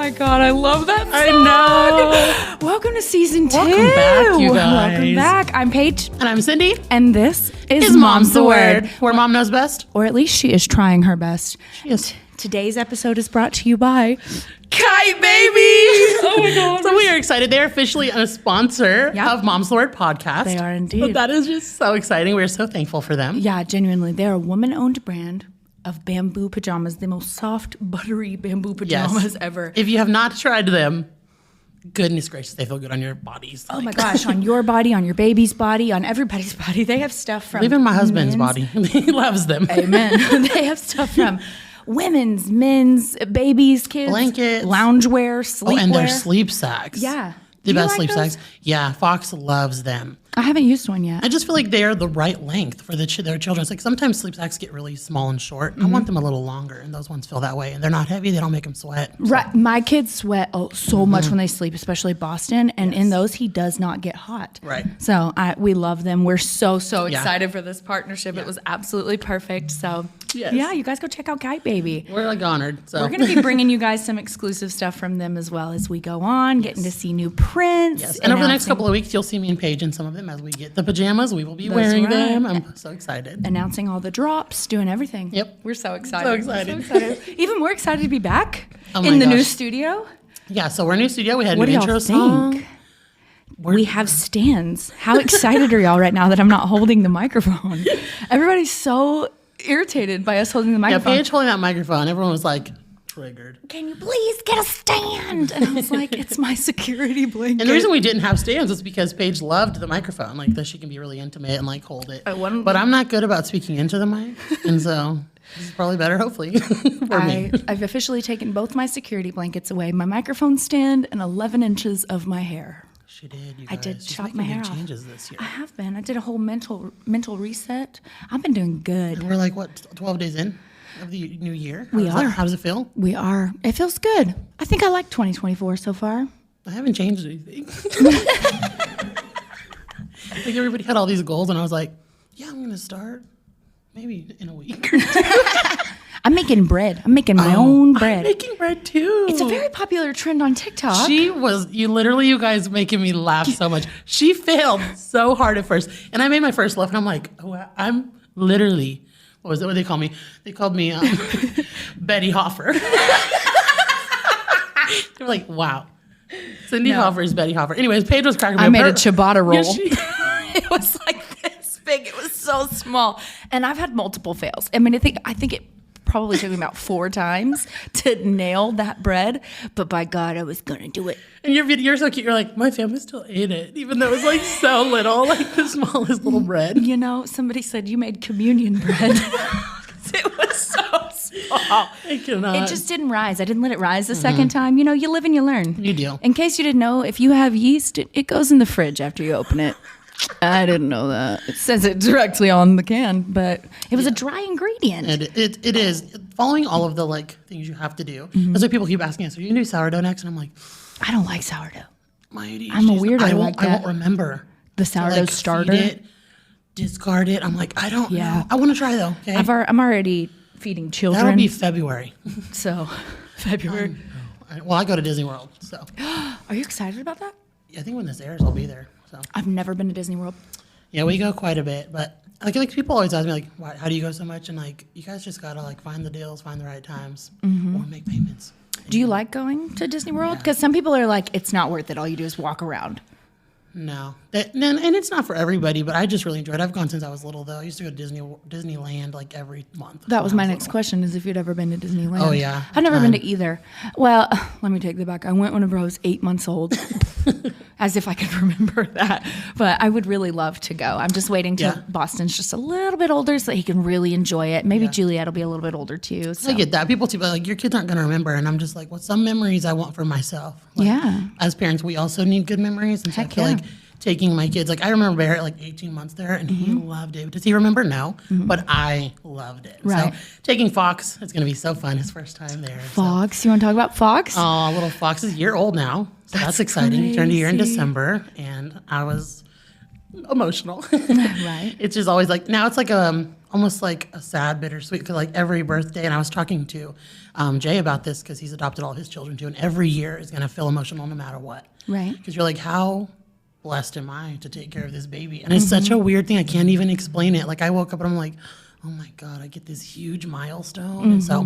my God, I love that song. I know. Welcome to season 2. Welcome back, you guys. Welcome back. I'm Paige. And I'm Cindy. And this is Mom's the Word, where mom knows best. Or at least she is trying her best. She is. Today's episode is brought to you by Kite Baby. Oh my God. So we are excited. They're officially a sponsor of Mom's the Word podcast. They are indeed. So that is just so exciting. We're so thankful for them. Yeah, genuinely. They're a woman-owned brand of bamboo pajamas, the most soft, buttery bamboo pajamas ever. If you have not tried them, goodness gracious, they feel good on your bodies. Oh my gosh, on your body, on your baby's body, on everybody's body. They have stuff from even my husband's body. He loves them. Amen. They have stuff from women's, men's, babies, kids, blankets, loungewear, sleepwear. Oh, and their sleep sacks. Yeah. The best like sleep those? sacks. Yeah, Fox loves them. I haven't used one yet. I just feel like they're the right length for their children. It's like sometimes sleep sacks get really small and short. I want them a little longer, and those ones feel that way. And they're not heavy. They don't make them sweat. So. Right. My kids sweat so much when they sleep, especially Boston. And in those, he does not get hot. Right. So we love them. We're so excited for this partnership. Yeah. It was absolutely perfect. So yeah, you guys go check out Kite Baby. We're like honored. So we're going to be bringing you guys some exclusive stuff from them as well as we go on, getting to see new prints. Yes. And over the next couple of weeks, you'll see me and Paige in some of them as we get the pajamas. We will be wearing them. I'm so excited. Announcing all the drops, doing everything. Yep. We're so excited. So excited. Even more excited to be back in the new studio. Yeah, so we're in a new studio. We had a what new do intro y'all song. think? We have stands. How excited are y'all right now that I'm not holding the microphone? Everybody's so irritated by us holding the microphone. Yeah, Paige holding that microphone. Everyone was like, triggered. Can you please get a stand? And I was like, it's my security blanket. And the reason we didn't have stands was because Paige loved the microphone, like that she can be really intimate and like hold it. But I'm not good about speaking into the mic, and so this is probably better, hopefully, for me. I've officially taken both my security blankets away, my microphone stand, and 11 inches of my hair. She did. You guys. I did She's chop my hair off. Changes this year. I have been. I did a whole mental reset. I've been doing good. And we're like, what, 12 days in of the new year? How does it feel? We are. It feels good. I think I like 2024 so far. I haven't changed anything. Like everybody had all these goals, and I was like, yeah, I'm going to start maybe in a week or two. I'm making bread. I'm making my own bread. I'm making bread too. It's a very popular trend on TikTok. You guys making me laugh so much. She failed so hard at first. And I made my first loaf, and I'm like, oh, I'm literally, what was it? What did they call me? They called me Betty Hoffer. They were like, wow. Cindy Hoffer is Betty Hoffer. Anyways, Paige was cracking me up. I made a ciabatta roll. Yeah, it was like this big. It was so small. And I've had multiple fails. I mean, I think it probably took me about 4 times to nail that bread, but by God, I was gonna do it. And you're so cute. You're like, my family still ate it, even though it was like so little, like the smallest little bread. You know, somebody said you made communion bread. It was so small. I cannot. It just didn't rise. I didn't let it rise the second time. You know, you live and you learn. You do. In case you didn't know, if you have yeast, it goes in the fridge after you open it. I didn't know that. It says it directly on the can, but it was a dry ingredient. It is. Following all of the like things you have to do. That's why people keep asking us, are you going to do sourdough next? And I'm like, I don't like sourdough. My ADHD. I'm a weirdo I like that. won't remember. The sourdough starter. Feed it, discard it. I'm like, I don't know. I want to try though. Okay? I'm already feeding children. That'll be February. So, February. Well, I go to Disney World, so. Are you excited about that? I think when this airs, I'll be there. So. I've never been to Disney World. Yeah, we go quite a bit, but like people always ask me like, why, how do you go so much? And like, you guys just gotta like find the deals, find the right times, or make payments. Do you like going to Disney World? Because some people are like, it's not worth it. All you do is walk around. No, and it's not for everybody, but I just really enjoyed it. I've gone since I was little, though. I used to go to Disneyland like every month. That was my next question, is if you'd ever been to Disneyland. Oh, yeah. I've never been to either. Well, let me take that back. I went whenever I was 8 months old, as if I could remember that. But I would really love to go. I'm just waiting till Boston's just a little bit older so that he can really enjoy it. Maybe Juliet will be a little bit older, too. So. I get that. People too, like, your kids aren't going to remember. And I'm just like, well, some memories I want for myself. Like, as parents, we also need good memories. And so I feel like taking my kids, like I remember Bear at like 18 months there, and he loved it. Does he remember? No, but I loved it. Right. So taking Fox, it's going to be so fun. His first time there. Fox, you want to talk about Fox? Oh, little Fox is a year old now. So that's exciting. He turned a year in December, and I was emotional. Right. It's just always like, now it's like almost like a sad, bittersweet, because like every birthday, and I was talking to Jay about this because he's adopted all his children too, and every year is going to feel emotional no matter what. Right. Because you're like, how blessed am I to take care of this baby? And it's such a weird thing. I can't even explain it. Like I woke up and I'm like, oh my God, I get this huge milestone. And so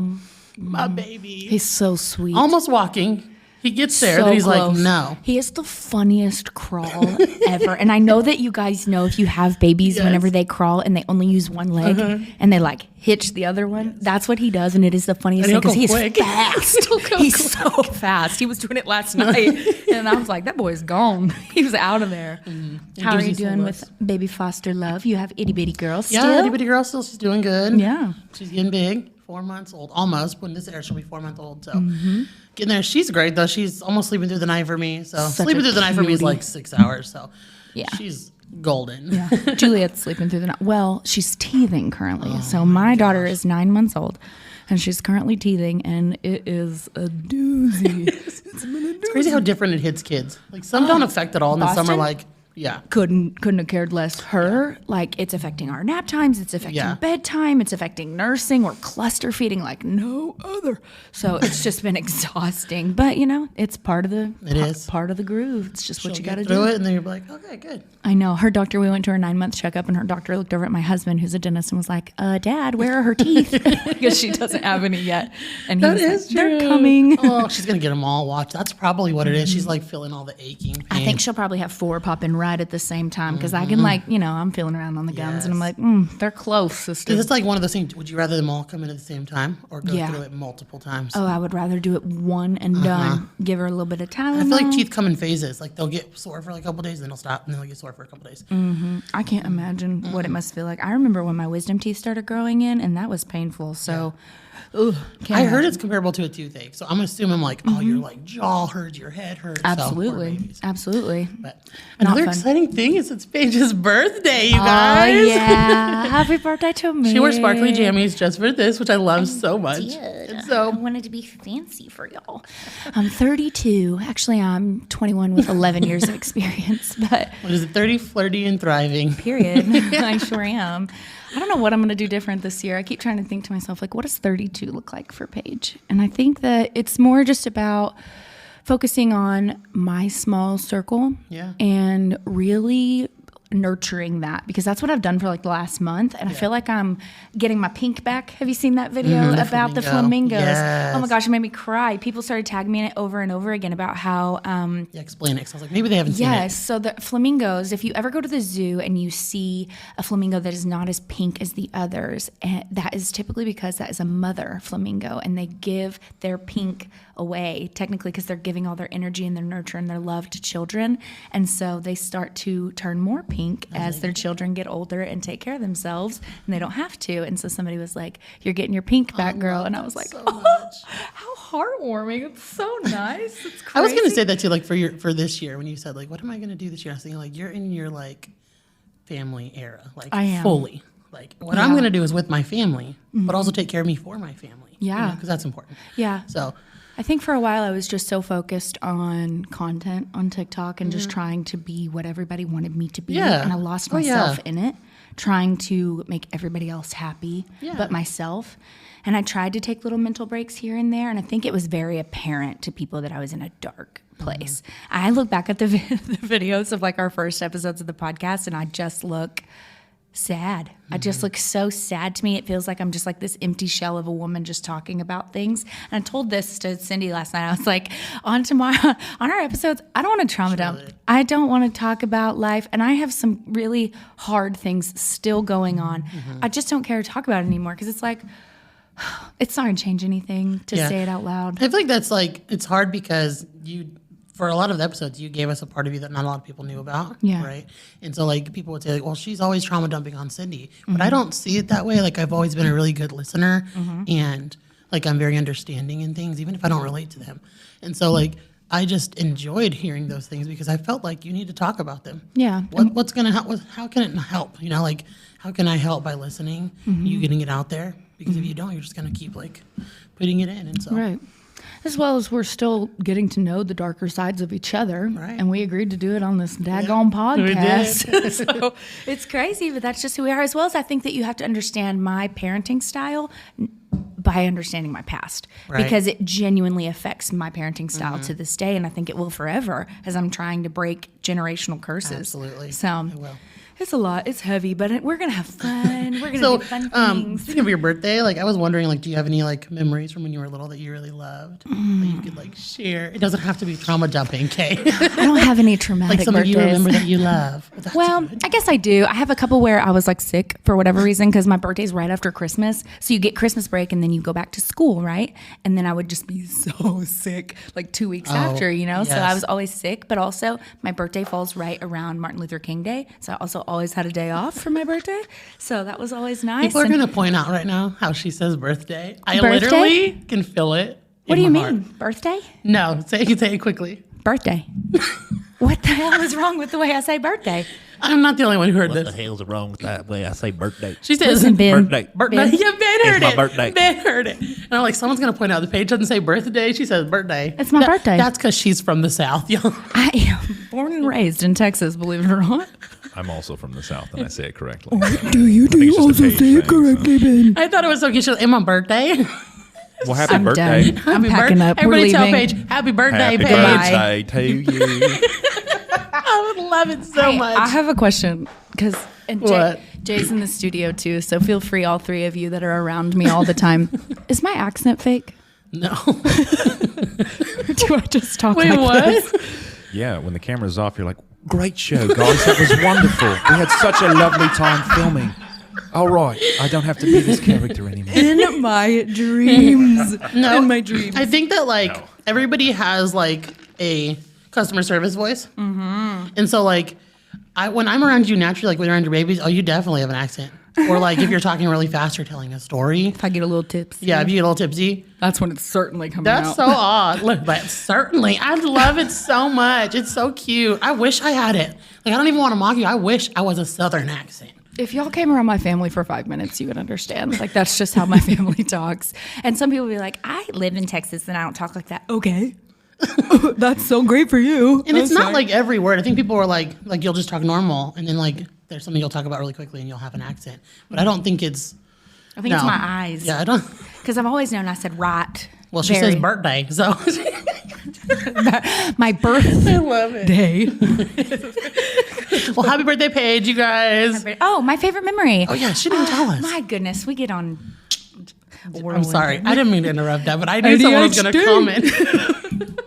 my baby. He's so sweet. Almost walking. He gets there, So then he's close. like, no. He is the funniest crawl ever. And I know that you guys know if you have babies, whenever they crawl and they only use one leg and they like hitch the other one, that's what he does. And it is the funniest thing because he's fast. He's so fast. He was doing it last night. And I was like, that boy's gone. He was out of there. How are you doing with baby foster love? You have itty bitty girl still? Yeah, itty bitty girl still. She's doing good. Yeah. She's getting big. 4 months old, almost. When this airs, she'll be 4 months old. So getting there. She's great though. She's almost sleeping through the night for me. So sleeping through the night for me is like 6 hours. So she's golden. Yeah. Juliet's sleeping through the night. Well, she's teething currently. So my daughter is 9 months old, and she's currently teething, and it is a doozy. It's crazy how different it hits kids. Like some don't affect at all, and then some are like, yeah. Couldn't have cared less. Her, like, it's affecting our nap times, it's affecting bedtime, it's affecting nursing. We're cluster feeding like no other. So it's just been exhausting. But you know, it's part of the part of the groove. It's just what you got to do. It, and then you're like, okay, good. I know. Her doctor, we went to her 9-month checkup, and her doctor looked over at my husband, who's a dentist, and was like, Dad, where are her teeth? Because she doesn't have any yet. And he was like, they're coming. Oh, she's going to get them all watched. That's probably what it is. She's like feeling all the aching pain. I think she'll probably have 4 popping right at the same time, because I can, like, you know, I'm feeling around on the gums, and I'm like, they're close, sister. It's like one of those things. Would you rather them all come in at the same time or go through it multiple times? Oh, I would rather do it one and done. Give her a little bit of Tylenol. I feel like teeth come in phases. Like they'll get sore for like a couple days, then they'll stop, and then they'll get sore for a couple days. I can't imagine what it must feel like. I remember when my wisdom teeth started growing in, and that was painful. So, I heard it's comparable to a toothache. So I'm assuming like, oh, your like jaw hurts, your head hurts. Absolutely, so, absolutely. But another exciting thing is it's Paige's birthday, you guys. Oh yeah, happy birthday to me. She wore sparkly jammies just for this, which I love so much. And so I wanted to be fancy for y'all. I'm 32. Actually, I'm 21 with 11 years of experience. But what is it? 30, flirty, and thriving. Period. I sure am. I don't know what I'm going to do different this year. I keep trying to think to myself, like, what does 32 look like for Paige? And I think that it's more just about focusing on my small circle and really nurturing that, because that's what I've done for like the last month, and I feel like I'm getting my pink back. Have you seen that video about the flamingos? Yes. Oh my gosh, it made me cry. People started tagging me in it over and over again about how explain it. So I was like, maybe they haven't seen it. Yes, so the flamingos, if you ever go to the zoo and you see a flamingo that is not as pink as the others, that is typically because that is a mother flamingo, and they give their pink away technically because they're giving all their energy and their nurture and their love to children, and so they start to turn more pink as their children get older and take care of themselves, and they don't have to. And so somebody was like, you're getting your pink back, girl. And I was like, how heartwarming. It's so nice. It's crazy. I was going to say that too, like for this year, when you said like, what am I going to do this year? I was thinking like, you're in your like family era, like I am. Fully. Like what I'm going to do is with my family, but also take care of me for my family. Yeah. Because that's important. Yeah. So I think for a while I was just so focused on content on TikTok and just trying to be what everybody wanted me to be. Yeah. And I lost myself in it, trying to make everybody else happy but myself. And I tried to take little mental breaks here and there, and I think it was very apparent to people that I was in a dark place. I look back at the videos of like our first episodes of the podcast, and I just look sad. I just look so sad to me. It feels like I'm just like this empty shell of a woman just talking about things. And I told this to Cindy last night. I was like, on our episodes, I don't want to trauma dump. I don't want to talk about life. And I have some really hard things still going on. I just don't care to talk about it anymore, because it's like, it's not going to change anything to say it out loud. I feel like that's like, it's hard because for a lot of the episodes, you gave us a part of you that not a lot of people knew about, right? And so, like, people would say, like, well, she's always trauma dumping on Cindy. But I don't see it that way. Like, I've always been a really good listener, and, like, I'm very understanding in things, even if I don't relate to them. And so, like, I just enjoyed hearing those things because I felt like you need to talk about them. Yeah. What's going to help? How can it help? You know, like, how can I help by listening, you getting it out there? Because if you don't, you're just going to keep, like, putting it in. And so. Right. As well as we're still getting to know the darker sides of each other. Right. And we agreed to do it on this daggone podcast. We did. So it's crazy, but that's just who we are. As well as I think that you have to understand my parenting style by understanding my past. Right. Because it genuinely affects my parenting style to this day. And I think it will forever as I'm trying to break generational curses. Absolutely. So It will. it's a lot. It's heavy, but we're going to have fun. We're going to So, do fun things. speaking of your birthday, like I was wondering, like, do you have any like memories from when you were little that you really loved that you could like share? It doesn't have to be trauma dumping, okay? I don't have any traumatic Like something birthdays. you remember that you love. That's Well, good. I guess I do. I have a couple where I was like sick for whatever reason because my birthday's right after Christmas. So you get Christmas break and then you go back to school, right? And then I would just be so sick like 2 weeks after, you know? So I yes. was always sick, but also my birthday falls right around Martin Luther King Day. So I also always had a day off for my birthday. So that was always nice. People are And going to point out right now how she says birthday. I Birthday? literally can feel it. what in do you my mean? heart. Birthday? No, say it quickly. Birthday. What the hell is wrong with the way I say birthday? I'm not the only one who heard What this. the hell's wrong with that way I say birthday? She says Listen, Ben. Birthday. birthday. Ben. Yeah, Ben heard my it. birthday. Ben heard it. And I'm like, someone's going to point out the page doesn't say birthday. She says birthday. It's my birthday. That's because she's from the South, y'all. I am born and raised in Texas, believe it or not. I'm also from the South, and I say it correctly. Do you think it's just a page thing, so. Ben? I thought it was so cute. She was like, my birthday. Well, happy I'm birthday. done. I'm packing up. We're Everybody tell leaving. Paige, happy birthday, Happy Paige. Goodbye. birthday to you. I would love it so Hey, much. I have a question because What? Jay's in the studio too, so feel free, all three of you that are around me all the time. Is my accent fake? no. Or do I just talk Wait, like what? this? Yeah, when the camera's off, you're like, great show, guys. That was wonderful. We had such a lovely time filming. All right, I don't have to be this character anymore. In my dreams. No. In my dreams. I think that like No. everybody has like a customer service voice. Mm-hmm. And so like when I'm around you naturally, like when you're around your babies, oh, you definitely have an accent. Or like if you're talking really fast or telling a story. If I get a little tipsy. Yeah, if you get a little tipsy. That's when it's certainly coming That's out. so odd. Look, but certainly, I love it so much. It's so cute. I wish I had it. Like I don't even want to mock you. I wish I was a Southern accent. If y'all came around my family for 5 minutes, you would understand. Like, that's just how my family talks. And some people be like, I live in Texas and I don't talk like that. Okay. That's so great for you. And it's not like every word. I think people are like you'll just talk normal, and then like there's something you'll talk about really quickly, and you'll have an accent. But I don't think it's. I think it's no. my eyes. Yeah, I don't. Because I've always known I said right. Well, she says birthday, so My birthday. I love it. Well, happy birthday, Paige, you guys. Oh, my favorite memory. Oh yeah, she didn't tell us. My goodness, we get on. I'm sorry, I didn't mean to interrupt that, but I knew someone was going to ADHD. comment.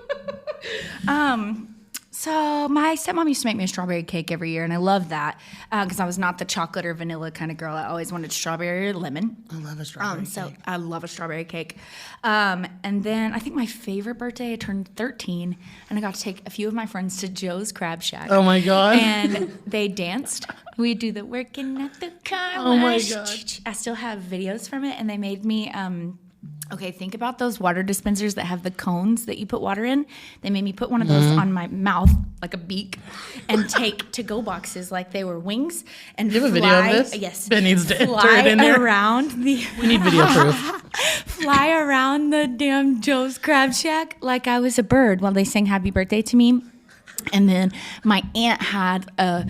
So my stepmom used to make me a strawberry cake every year, and I loved that because I was not the chocolate or vanilla kind of girl. I always wanted strawberry or lemon. I love a strawberry So cake. I love a strawberry cake. And then I think my favorite birthday, I turned 13, and I got to take a few of my friends to Joe's Crab Shack. Oh my god. And they danced. We do the working at the car wash. Oh my God. I still have videos from it, and they made me. Okay, think about those water dispensers that have the cones that you put water in. They made me put one of those on my mouth, like a beak, and take to-go boxes like they were wings. And Do you have a fly, video of this? Yes. Ben needs to enter fly it in there. around the We need video proof. fly around the damn Joe's Crab Shack like I was a bird while they sang happy birthday to me. And then my aunt had I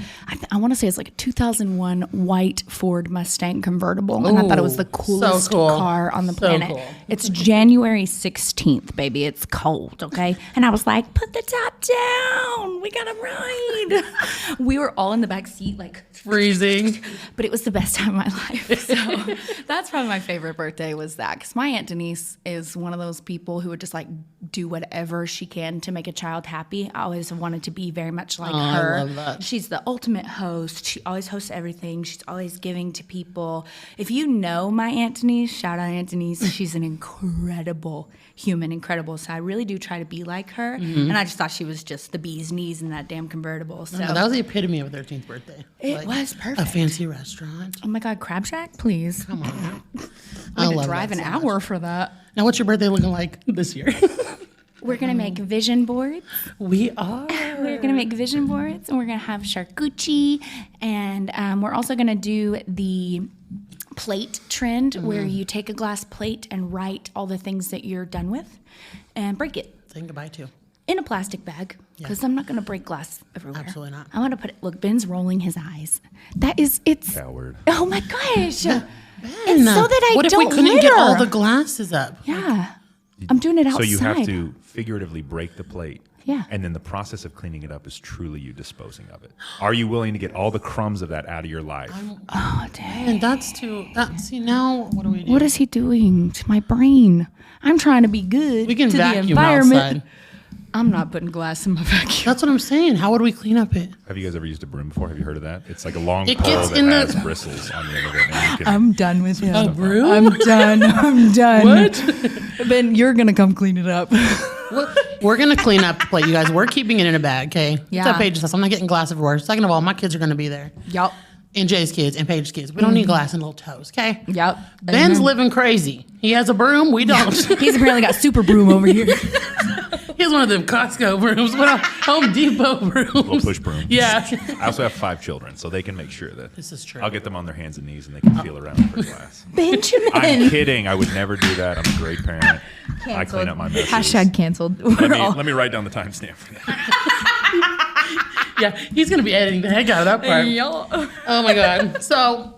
want to say it's like a 2001 white Ford Mustang convertible. And I thought it was the Ooh, coolest so cool. car on the So planet. cool. It's January 16th, baby. It's cold, okay? And I was like, put the top down. We got to ride. We were all in the back seat like Freezing. but it was the best time of my life. So that's probably my favorite birthday was that. Because my Aunt Denise is one of those people who would just like do whatever she can to make a child happy. I always wanted to be very much like her. I love that. She's the ultimate host. She always hosts everything. She's always giving to people. If you know my Aunt Denise, shout out Aunt Denise. She's an incredible human, incredible. So I really do try to be like her. And I just thought she was just the bee's knees in that damn convertible. So No, that was the epitome of a 13th birthday. it was perfect. A fancy restaurant. Oh my God, Crab Shack, please. Come on. I I had to love drive that an so much. hour for that. Now, what's your birthday looking like this year? We're gonna make vision boards. We are. We're gonna make vision boards, and we're gonna have charcuterie, and we're also gonna do the plate trend where you take a glass plate and write all the things that you're done with and break it. Saying goodbye to. In a plastic bag, because I'm not going to break glass everywhere. Absolutely not. I want to put it. Look, Ben's rolling his eyes. It's. Coward. Oh my gosh! Ben, It's so that I what if don't we couldn't litter. get all the glasses up? Yeah, I'm doing it outside. So you have to figuratively break the plate. Yeah. And then the process of cleaning it up is truly you disposing of it. Are you willing to get all the crumbs of that out of your life? Oh dang! And that's too. See now, what do we do? What is he doing to my brain? I'm trying to be good We can to the vacuum environment. outside. I'm not putting glass in my vacuum. That's what I'm saying. How would we clean up it? Have you guys ever used a broom before? Have you heard of that? It's like a long It pole gets that in the- has bristles on the end of it. And you can, I'm done with him. A broom? I'm done. I'm done. What? Ben, you're gonna come clean it up. We're gonna clean up the plate, you guys. We're keeping it in a bag, okay? Yeah. That's what Paige says. I'm not getting glass everywhere. Second of all, my kids are gonna be there. Yup. And Jay's kids and Paige's kids. We don't need glass in little toes, okay? Yup. Ben's living crazy. He has a broom. We don't. He's apparently got super broom over here. He has one of them Costco brooms, Home Depot brooms. little push broom. Yeah. I also have 5 children, so they can make sure that This is true. I'll get them on their hands and knees and they can feel around for glass. Benjamin. I'm kidding. I would never do that. I'm a great parent. I clean up my messes. Hashtag canceled. Let me write down the timestamp for that. Yeah, he's gonna be editing the heck out of that part. Oh my god. So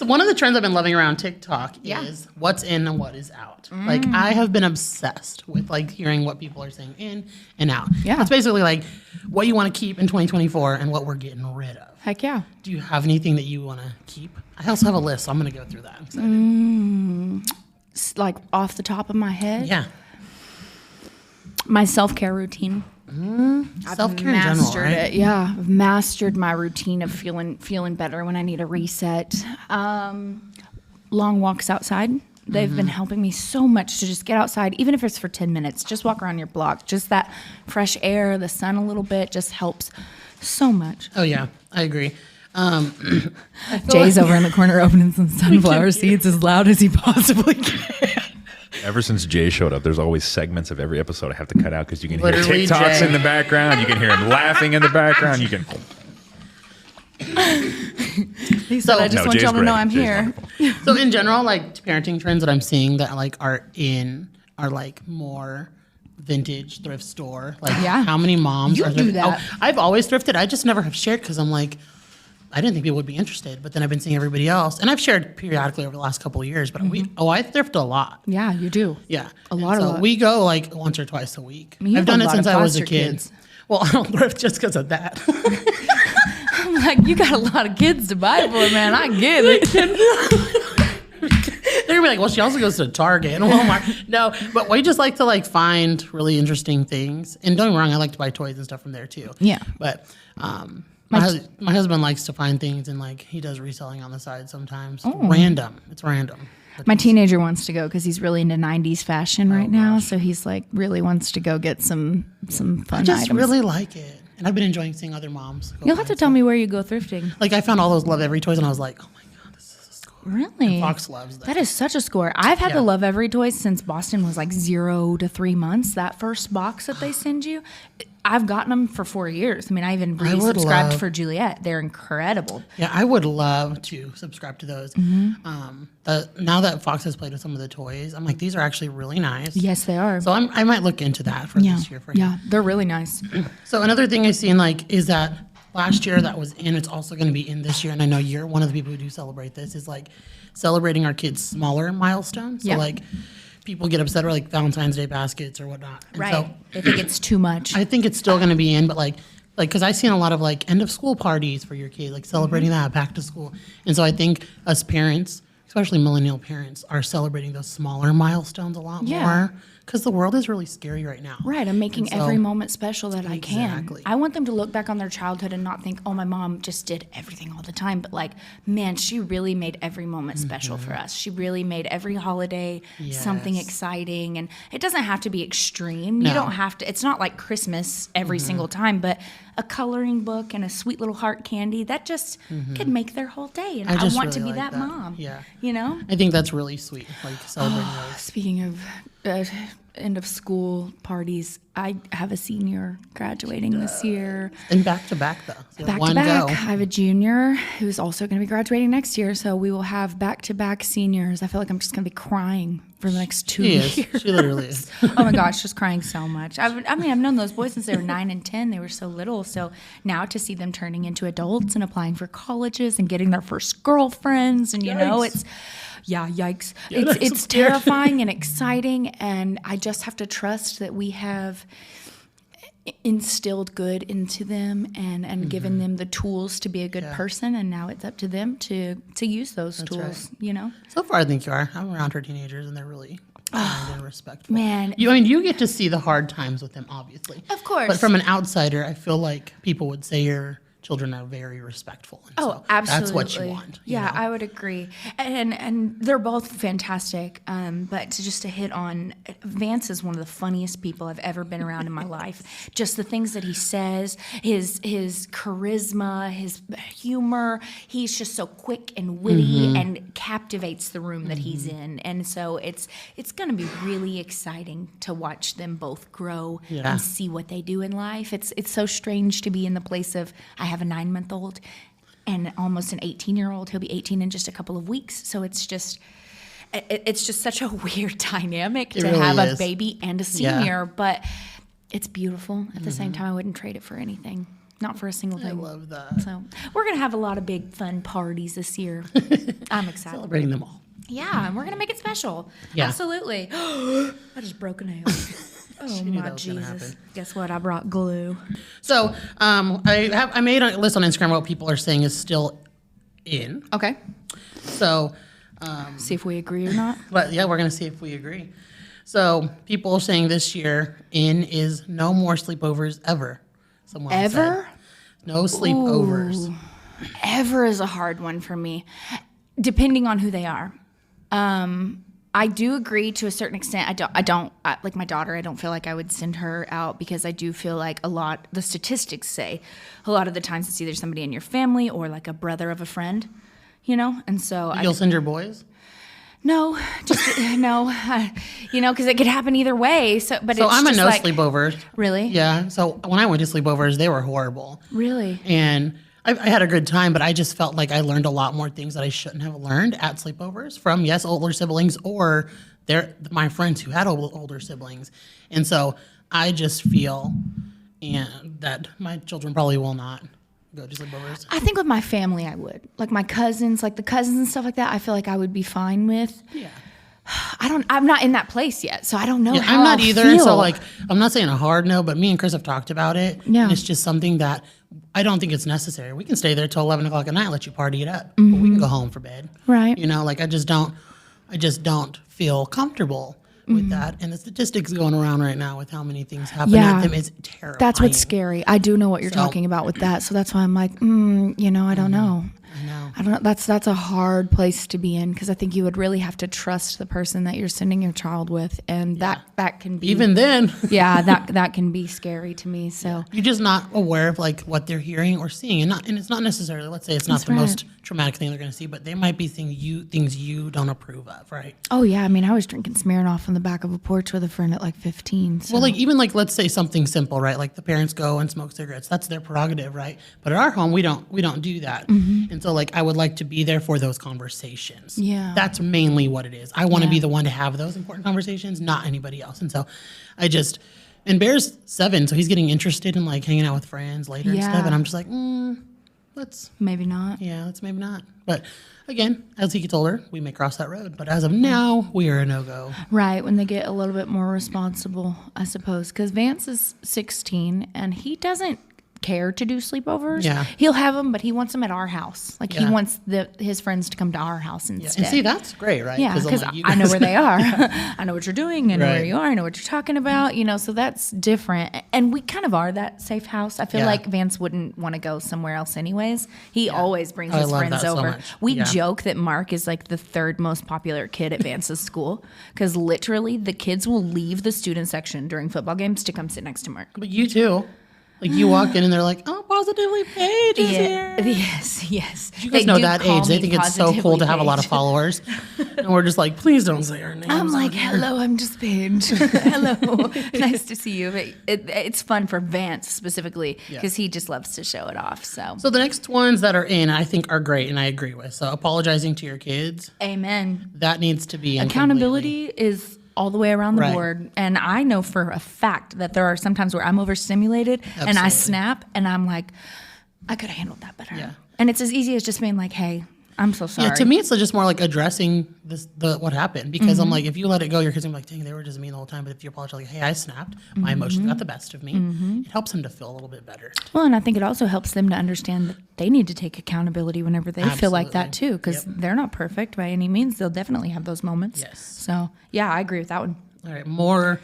one of the trends I've been loving around TikTok is what's in and what is out. Like I have been obsessed with like hearing what people are saying in and out. Yeah. It's basically like what you want to keep in 2024 and what we're getting rid of. Heck yeah. Do you have anything that you want to keep? I also have a list, so I'm gonna go through that. I'm excited. Like off the top of my head. Yeah. My self-care routine. Self-care in general, Mastered right? it. Yeah. I've mastered my routine of feeling better when I need a reset. Long walks outside. They've been helping me so much to just get outside, even if it's for 10 minutes. Just walk around your block. Just that fresh air, the sun a little bit just helps so much. Oh yeah, I agree. Jay's over in the corner opening some sunflower seeds as loud as he possibly can. Ever since Jay showed up, there's always segments of every episode I have to cut out because you can hear Literally, TikToks Jay. in the background. You can hear him laughing in the background. You can. He said, I just No, want Jay's y'all to great. know I'm Jay's here. wonderful. So in general, like parenting trends that I'm seeing that like are like more vintage thrift store. Like Yeah. how many moms You are do thrifting? that. Oh, I've always thrifted. I just never have shared because I'm like, I didn't think people would be interested, but then I've been seeing everybody else, and I've shared periodically over the last couple of years. But I thrift a lot. Yeah, you do. Yeah, A lot. So we go like once or twice a week. I mean, you I've have done a it lot since of I was a foster kid. kids. Well, I don't thrift just because of that. I'm like, you got a lot of kids to buy for, man. I get it. They're gonna be like, well, she also goes to Target and Walmart. No, but we just like to like find really interesting things. And don't get me wrong, I like to buy toys and stuff from there too. Yeah. But my husband likes to find things and like he does reselling on the side sometimes. Random. It's random. My teenager wants to go because he's really into 90s fashion right now. So he's like really wants to go get some fun I just items. really like it. And I've been enjoying seeing other moms. Go You'll have to find tell me where you go thrifting. stuff. Like I found all those Love Every toys and I was like, oh my God, this is a score. Really? Fox loves that. That is such a score. I've had Yeah. the Love Every toys since Boston was like 0 to 3 months. That first box that they send you, I've gotten them for 4 years. I mean, I even I would resubscribed love- for Juliet. They're incredible. Yeah, I would love to subscribe to those. Now that Fox has played with some of the toys, I'm like, these are actually really nice. Yes, they are. So I might look into that for yeah, this year for him. yeah, they're really nice. So another thing I've seen like is that last year that was in, it's also going to be in this year. And I know you're one of the people who do celebrate this, is like celebrating our kids' smaller milestones. So Yeah. like people get upset over like Valentine's Day baskets or whatnot. And Right. So They think it's too much. I think it's still going to be in, but like, because I've seen a lot of like end of school parties for your kid, like celebrating Mm-hmm. that back to school. And so I think us parents, especially millennial parents, are celebrating those smaller milestones a lot Yeah. more because the world is really scary right now. Right, I'm making And so- every moment special that I Exactly. can. I want them to look back on their childhood and not think, oh, my mom just did everything all the time. But like, man, she really made every moment special for us. She really made every holiday something Yes. exciting. And it doesn't have to be extreme. No. You don't have to, it's not like Christmas every single time, but a coloring book and a sweet little heart candy, that just could make their whole day. And I I, just want to really be like that that. mom. Yeah. You know? I think that's really sweet, like celebrating those. Speaking of end of school parties. I have a senior graduating this year. And back to back though. So Back one to back. go. I have a junior who's also going to be graduating next year. So we will have back to back seniors. I feel like I'm just going to be crying for the next 2 years. She literally is. Oh my gosh, just crying so much. I mean, I've known those boys since they were 9 and 10. They were so little. So now to see them turning into adults and applying for colleges and getting their first girlfriends, and it's. Yeah, yikes. It's terrifying and exciting, and I just have to trust that we have instilled good into them and given them the tools to be a good person, and now it's up to them to use those tools, right. So far, I think you are. I'm around her teenagers, and they're really kind and respectful. Man. You get to see the hard times with them, obviously. Of course. But from an outsider, I feel like people would say your children are very respectful. And so absolutely. That's what you want. Yeah, I would agree. And they're both fantastic. But to hit on, Vance is one of the funniest people I've ever been around in my life. Just the things that he says, his charisma, his humor. He's just so quick and witty and captivates the room that he's in. And so it's going to be really exciting to watch them both grow and see what they do in life. It's so strange to be in the place of, I have a 9-month-old and almost an 18-year-old. He'll be 18 in just a couple of weeks. So it's just such a weird dynamic to really have is. A baby and a senior, but it's beautiful. At the same time, I wouldn't trade it for anything. Not for a single thing. I love that. So we're going to have a lot of big fun parties this year. I'm excited. Celebrating them all. Yeah, and we're going to make it special. Yeah. Absolutely. I just broke a nail. Oh knew my that was gonna Jesus! happen. Guess what? I brought glue. So I made a list on Instagram what people are saying is still in. Okay. So, See if we agree or not. but yeah, we're gonna see if we agree. So people are saying this year in is no more sleepovers ever. Someone Ever? said. No sleepovers. Ooh. Ever is a hard one for me, depending on who they are. I do agree to a certain extent. I don't like my daughter. I don't feel like I would send her out because I do feel like the statistics say a lot of the times it's either somebody in your family or like a brother of a friend, and so You'll send your boys? no, just no, because it could happen either way. So So it's I'm a just no like, sleepovers. Really? Yeah. So when I went to sleepovers, they were horrible. Really? And I had a good time, but I just felt like I learned a lot more things that I shouldn't have learned at sleepovers from, older siblings or my friends who had older siblings. And so I just feel that my children probably will not go to sleepovers. I think with my family, I would. Like my cousins, and stuff like that, I feel like I would be fine with. Yeah. I'm not in that place yet, so I don't know how I'm not I'll either. feel. So I'm not saying a hard no, but me and Chris have talked about it. Yeah. And it's just something that I don't think it's necessary. We can stay there till 11 o'clock at night, let you party it up, but we can go home for bed. Right. I just don't feel comfortable with that. And the statistics going around right now with how many things happen at them is terrifying. That's what's scary. I do know what you're talking about with that. So that's why I'm like, I don't know. I don't know. That's a hard place to be in because I think you would really have to trust the person that you're sending your child with, and that can be Even then. that can be scary to me. So You're just not aware of what they're hearing or seeing, and it's not necessarily. Let's say it's not the most traumatic thing they're going to see, but they might be things you don't approve of, right? oh yeah, I mean I was drinking Smirnoff on the back of a porch with a friend at 15. So. Well, even let's say something simple, right? Like the parents go and smoke cigarettes. That's their prerogative, right? But at our home, we don't do that. And so I would like to be there for those conversations. Yeah. That's mainly what it is. I want to be the one to have those important conversations, not anybody else. And so and Bear's 7, so he's getting interested in hanging out with friends later and stuff. And I'm just like, let's maybe not. let's maybe not. But again, as he gets older, we may cross that road. But as of now, we are a no-go. Right, when they get a little bit more responsible, I suppose. Because Vance is 16, and he doesn't care to do sleepovers. Yeah. He'll have them, but he wants them at our house. He Yeah. wants his friends to come to our house instead. And see, that's great, right? Yeah, I'm because like, you I know guys- where they are. I know what you're doing. I know where Right. you are. I know what you're talking about. So that's different. And we kind of are that safe house. I feel Yeah. like Vance wouldn't want to go somewhere else anyways. He always brings I his love friends that so over. much. We Yeah. joke that Mark is the third most popular kid at Vance's school because literally the kids will leave the student section during football games to come sit next to Mark. But you too. Like you walk in and they're like, "Oh, positively Paige is Yeah. here." Yes. You guys know that age. They think it's so cool to have a lot of followers. And we're just like, please don't say our names. I'm like, hello, I'm just Paige. Hello. Nice to see you. But it's fun for Vance specifically because he just loves to show it off. So the next ones that are in, I think, are great and I agree with. So apologizing to your kids. Amen. That needs to be in Accountability completely. is all the way around the Right. board. And I know for a fact that there are some times where I'm overstimulated and I snap and I'm like, I could have handled that better. Yeah. And it's as easy as just being like, hey, I'm so sorry. Yeah, to me, it's just more like addressing what happened because I'm like, if you let it go, your kids are like, dang, they were just mean the whole time. But if you apologize, like, hey, I snapped, my emotions got the best of me, it helps them to feel a little bit better. Well, and I think it also helps them to understand that they need to take accountability whenever they feel like that too, because they're not perfect by any means. They'll definitely have those moments. Yes. So yeah, I agree with that one. All right, more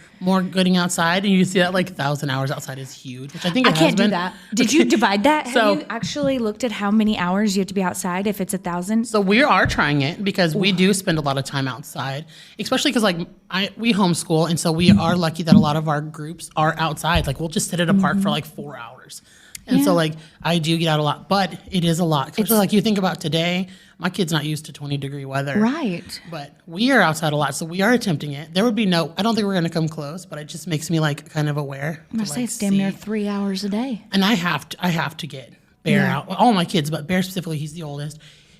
getting outside, and you see that like 1,000 hours outside is huge, which I think I can't do that. Did you divide that? So- Have you actually looked at how many hours you have to be outside if it's 1,000? So we are trying it because we do spend a lot of time outside, especially because like we homeschool, and so we are lucky that a lot of our groups are outside. Like we'll just sit at a park for like 4 hours. And so like I do get out a lot, but it is a lot. Especially like you think about today, my kid's not used to 20-degree weather. Right. But we are outside a lot, so we are attempting it. There would be I don't think we're going to come close, but it just makes me like kind of aware. I say it's damn near 3 hours a day. And I have to get Bear out. All my kids, but Bear specifically, he's the oldest.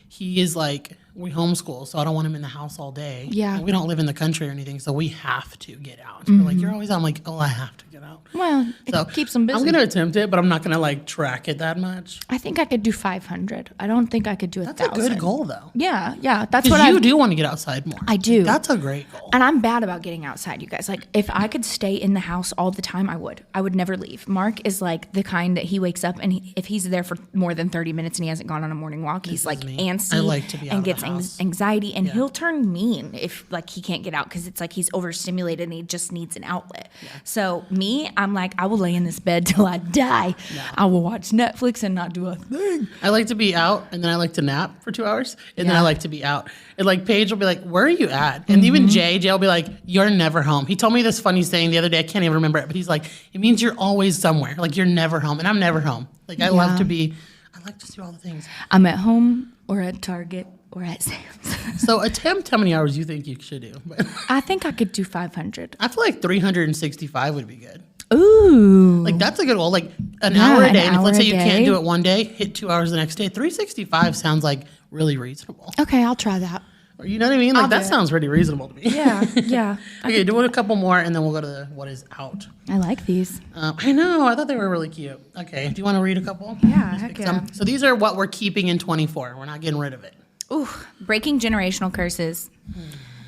He is like, we homeschool, so I don't want him in the house all day. Yeah. And we don't live in the country or anything, so we have to get out. They're like, you're always out. I'm like, oh, I have to get out. Well, So it keeps them busy. I'm going to attempt it, but I'm not going to like track it that much. I think I could do 500. I don't think I could do 1,000. That's a good goal, though. Yeah, that's Because what you do want to get outside more. I do. That's a great goal. And I'm bad about getting outside, you guys. Like, if I could stay in the house all the time, I would. I would never leave. Mark is like the kind that he wakes up and if he's there for more than 30 minutes and he hasn't gone on a morning walk, he's like antsy. I like to be out and of the gets house. anxiety, and he'll turn mean if like he can't get out because it's like he's overstimulated and he just needs an outlet. So me, I'm like, I will lay in this bed till I die. I will watch Netflix and not do a thing. I like to be out, and then I like to nap for 2 hours, and then I like to be out. And like Paige will be like, "Where are you at?" And even Jay will be like, "You're never home." He told me this funny saying the other day. I can't even remember it, but he's like, "It means you're always somewhere. Like you're never home," and I'm never home. Like I love to be. I like to do all the things. I'm at home or at Target or at Sam's. So attempt how many hours you think you should do. But I think I could do 500. I feel like 365 would be good. Ooh. Like that's a good goal. Like an hour a day. And if let's say you can't day. do it one day, hit 2 hours the next day. 365 sounds like really reasonable. Okay, I'll try that. You know what I mean? Like I'll that do it. sounds pretty reasonable to me. Yeah, yeah. Okay, do a couple more, and then we'll go to what is out. I like these. I know. I thought they were really cute. Okay, do you want to read a couple? Yeah, heck yeah. So these are what we're keeping in 24. We're not getting rid of it. Ooh, breaking generational curses.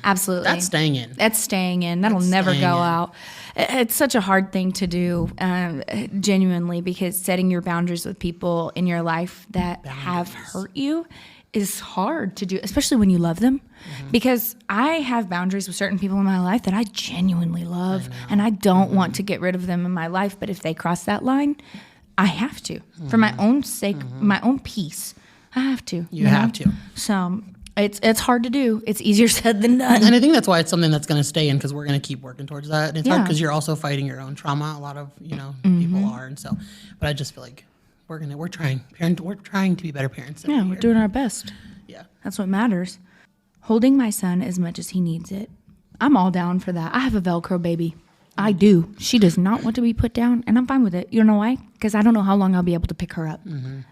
Absolutely. That's staying in. That's staying in. That'll never staying go in. out. It's such a hard thing to do, genuinely, because setting your boundaries with people in your life that have hurt you is hard to do, especially when you love them. Because I have boundaries with certain people in my life that I genuinely love, and I don't want to get rid of them in my life. But if they cross that line, I have to. For my own sake, my own peace, I have to. You have to. So it's hard to do. It's easier said than done. And I think that's why it's something that's going to stay in because we're going to keep working towards that. And it's hard Yeah. because you're also fighting your own trauma. A lot of people are, and so. But I just feel like we're trying to be better parents. Yeah, we're doing our best. Yeah. That's what matters. Holding my son as much as he needs it. I'm all down for that. I have a Velcro baby. I do. She does not want to be put down, and I'm fine with it. You know why? Because I don't know how long I'll be able to pick her up.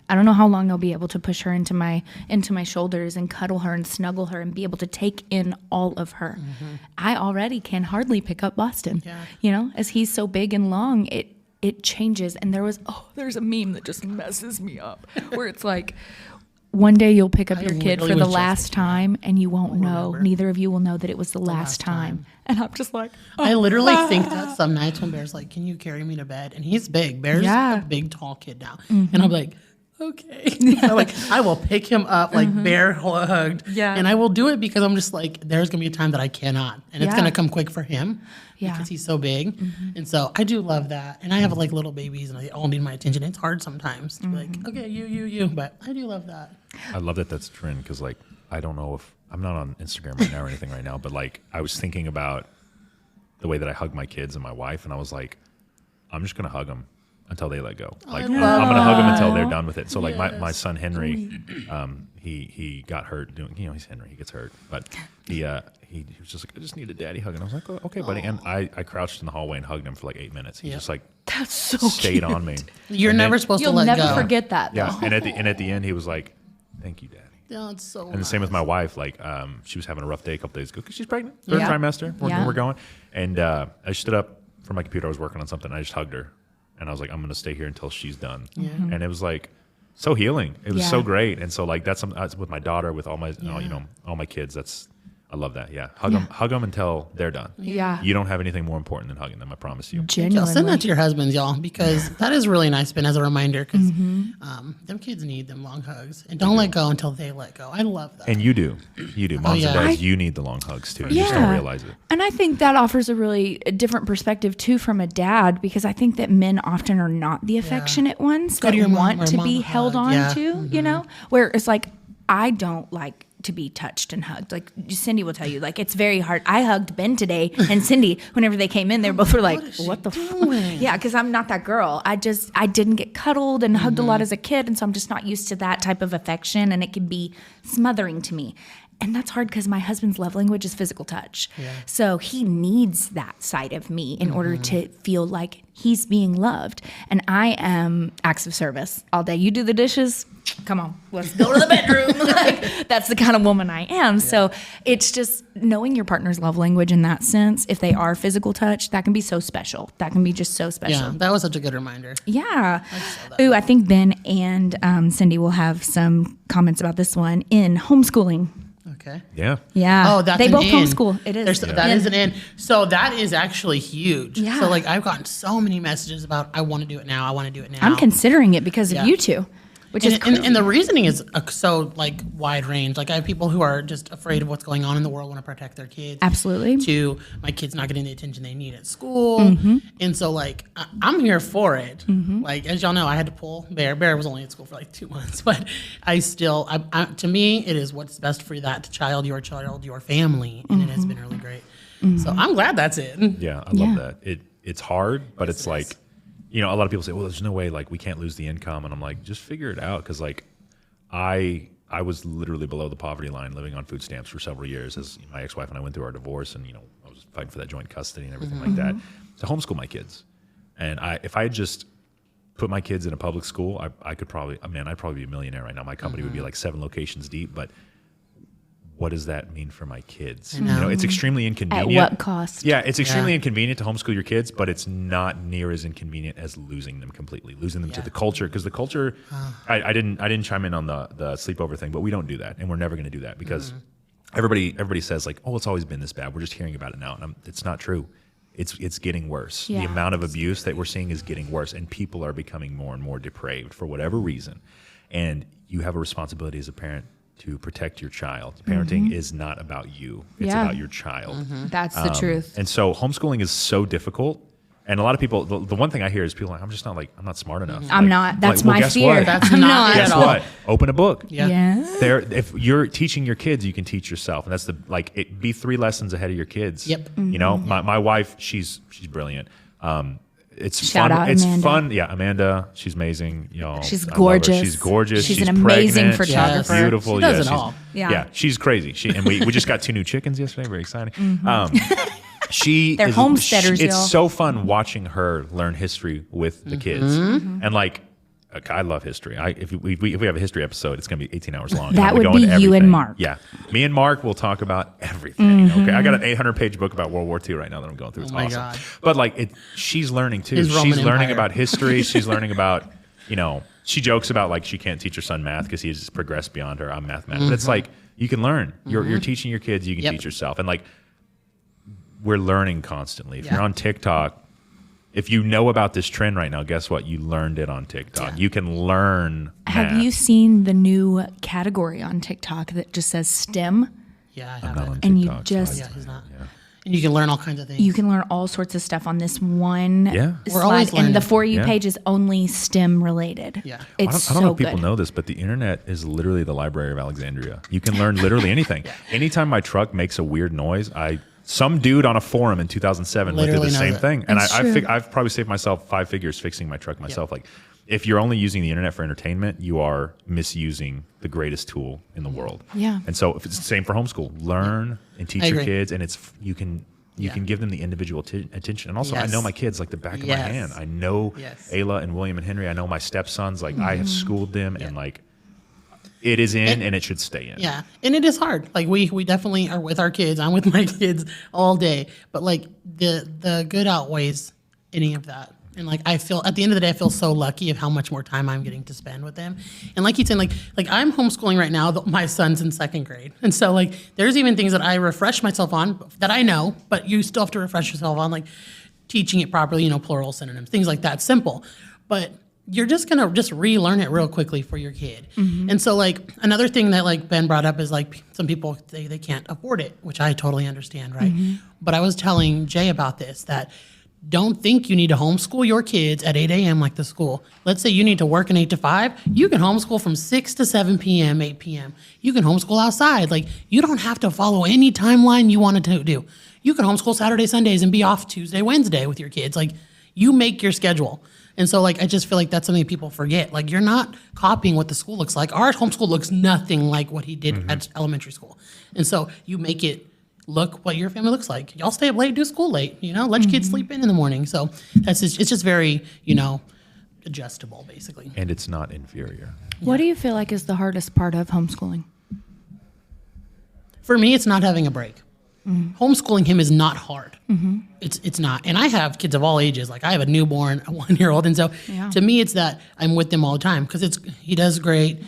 I don't know how long I'll be able to push her into my shoulders and cuddle her and snuggle her and be able to take in all of her. I already can hardly pick up Boston. Yeah. You know, as he's so big and long, it changes. And there's a meme that just messes me up where it's like, one day you'll pick up your kid for literally the was just last time and you won't know. remember. Neither of you will know that it was the last time. And I'm just like, I literally think that some nights when Bear's like, "Can you carry me to bed?" And he's big. Bear's a big, tall kid now, and I'm like, "Okay." So, like I will pick him up like Bear hugged, and I will do it because I'm just like, there's gonna be a time that I cannot, and it's gonna come quick for him. Because he's so big. And so I do love that. And I have like little babies and they all need my attention. It's hard sometimes to be like, okay, you. But I do love that. I love that that's a trend because, like, I don't know if I'm not on Instagram right now or anything right now, but like, I was thinking about the way that I hug my kids and my wife, and I was like, I'm just gonna hug them until they let go. Like love I'm gonna hug them until they're that. done with it. So like my son Henry, he got hurt doing. You know, he's Henry. He gets hurt, but he was just like, I just need a daddy hug, and I was like, oh, okay, buddy. And I crouched in the hallway and hugged him for like 8 minutes. He just like That's so stayed cute. on me. You're And never then- supposed You'll to let never go. forget that. Yeah, Though. and at the end, he was like, "Thank you, Daddy." Yeah, it's so. And the same with my wife. Like, she was having a rough day a couple days ago because she's pregnant, third Yeah. trimester. Yeah. We're going, and I stood up from my computer. I was working on something. I just hugged her, and I was like, "I'm going to stay here until she's done." And it was like so healing. It was so Yeah. great. And so like that's with my daughter, with all my all my kids. I love that. Yeah, hug them until they're done. Yeah. You don't have anything more important than hugging them. I promise you. Y'all Genuinely. send that to your husbands, y'all, because that is really nice, Ben, as a reminder, because them kids need them long hugs. And don't let go until they let go. I love that. And you do, moms yeah. and dads. You need the long hugs too. You just don't realize it. And I think that offers a really different perspective too from a dad, because I think that men often are not the affectionate ones that to your mom want or to mom be hug. held on Yeah. to, you know, where it's like, I don't like to be touched and hugged. Like Cindy will tell you, like, it's very hard. I hugged Ben today and Cindy, whenever they came in, they both were like, what the fuck? Yeah, because I'm not that girl. I didn't get cuddled and hugged a lot as a kid. And so I'm just not used to that type of affection. And it can be smothering to me. And that's hard because my husband's love language is physical touch. So he needs that side of me in order to feel like he's being loved. And I am acts of service all day. You do the dishes, come on, let's go to the bedroom. Like, that's the kind of woman I am. So it's just knowing your partner's love language in that sense. If they are physical touch, that can be so special. That can be just so special. Yeah, that was such a good reminder. Yeah. Ooh, I think Ben and Cindy will have some comments about this one in homeschooling. Okay. Yeah. Yeah. Oh, that's they an both in. homeschool. It is. That is an in. So that is actually huge. Yeah. So like I've gotten so many messages about I want to do it now. I want to do it now. I'm considering it because Yeah. of you two, which is crazy. and the reasoning is so like wide range. Like I have people who are just afraid of what's going on in the world, want to protect their kids. Absolutely. To my kids not getting the attention they need at school. Mm-hmm. And so like I'm here for it. Like as y'all know, I had to pull Bear. Bear was only at school for like 2 months, but I still, to me, it is what's best for that child, your family, and it has been really great. So I'm glad that's it. Yeah, I love that. It's hard, but it's like, you know, a lot of people say, well, there's no way, like, we can't lose the income. And I'm like, just figure it out. Because, like, I was literally below the poverty line living on food stamps for several years as my ex-wife and I went through our divorce. And, you know, I was fighting for that joint custody and everything like that to homeschool my kids. And if I had just put my kids in a public school, I could probably, I'd probably be a millionaire right now. My company would be like 7 locations deep. But what does that mean for my kids? You know, it's extremely inconvenient. At what cost? Yeah, it's extremely inconvenient to homeschool your kids, but it's not near as inconvenient as losing them completely, losing them to the culture. Because the culture, I didn't chime in on the sleepover thing, but we don't do that, and we're never going to do that because everybody says like, oh, it's always been this bad. We're just hearing about it now, and it's not true. It's getting worse. Yeah. The amount of abuse that we're seeing is getting worse, and people are becoming more and more depraved for whatever reason. And you have a responsibility as a parent to protect your child. Parenting is not about you. It's about your child. That's the truth. And so homeschooling is so difficult. And a lot of people, the one thing I hear is people are like, I'm not smart enough. I'm not. That's my guess fear. What? That's I'm not not. it Guess at all. what? Open a book. Yeah. If you're teaching your kids, you can teach yourself. And that's be 3 lessons ahead of your kids. Yep. You know, my wife, she's brilliant. It's Shout fun. out It's Amanda. fun. Yeah, Amanda, she's amazing. You know, She's I love her. gorgeous. She's gorgeous. She's She's an amazing pregnant. photographer. She's beautiful. She does it she's, all. Yeah. She's crazy. And we just got 2 new chickens yesterday. Very exciting. They're homesteaders, y'all. It's so fun watching her learn history with the kids. And like, I love history. If we have a history episode, it's going to be 18 hours long. That And we would go into be you and everything. Mark. Yeah. Me and Mark will talk about everything. Okay. I got an 800-page book about World War II right now that I'm going through. It's my awesome. God. But like, she's learning too. His Roman She's learning Empire. about history. She's learning about, you know, she jokes about like she can't teach her son math because he's progressed beyond her on mathematics. But it's like, you can learn. You're teaching your kids, you can teach yourself. And like, we're learning constantly. If you're on TikTok, if you know about this trend right now, guess what? You learned it on TikTok. You can learn Have math. you seen the new category on TikTok that just says STEM? Yeah, I I'm have not it. on And you TikTok, so I- just- Yeah, he's not. And you can learn all kinds of things. You can learn all sorts of stuff on this one Yeah. We're always slide. And the learning. For You Yeah. page is only STEM related. Yeah. It's I don't so know if people good. know this, but the internet is literally the Library of Alexandria. You can learn literally anything. Anytime my truck makes a weird noise, I Some dude on a forum in 2007 went through the same thing. And I've probably saved myself 5 figures fixing my truck myself. Like, if you're only using the internet for entertainment, you are misusing the greatest tool in the world. Yeah. And so if it's the same for homeschool, learn and teach your kids, and you can give them the individual attention. And also, I know my kids like the back of my hand. I know Ayla and William and Henry. I know my stepsons. Like, I have schooled them, and like, it is in, and it should stay in. Yeah, and it is hard. Like, we definitely are with our kids. I'm with my kids all day, but like the good outweighs any of that. And like, I feel at the end of the day, I feel so lucky of how much more time I'm getting to spend with them. And like you said, like I'm homeschooling right now. My son's in 2nd grade, and so like there's even things that I refresh myself on that I know, but you still have to refresh yourself on, like teaching it properly. You know, plural synonyms, things like that. Simple, but you're just gonna relearn it real quickly for your kid. And so like another thing that like Ben brought up is like some people they can't afford it, which I totally understand, right? But I was telling Jay about this, that don't think you need to homeschool your kids at 8 a.m. like the school. Let's say you need to work an 8 to 5. You can homeschool from 6 to 7 p.m., 8 p.m. You can homeschool outside. Like, you don't have to follow any timeline you wanted to do. You can homeschool Saturday, Sundays, and be off Tuesday, Wednesday with your kids. Like, you make your schedule. And so, like, I just feel like that's something people forget. Like, you're not copying what the school looks like. Our homeschool looks nothing like what he did at elementary school. And so you make it look what your family looks like. Y'all stay up late, do school late, you know, let your kids sleep in the morning. So it's just very, you know, adjustable, basically. And it's not inferior. What do you feel like is the hardest part of homeschooling? For me, it's not having a break. Homeschooling him is not hard. It's not. And I have kids of all ages. Like, I have a newborn, a 1-year-old. And so to me, it's that I'm with them all the time, because he does great.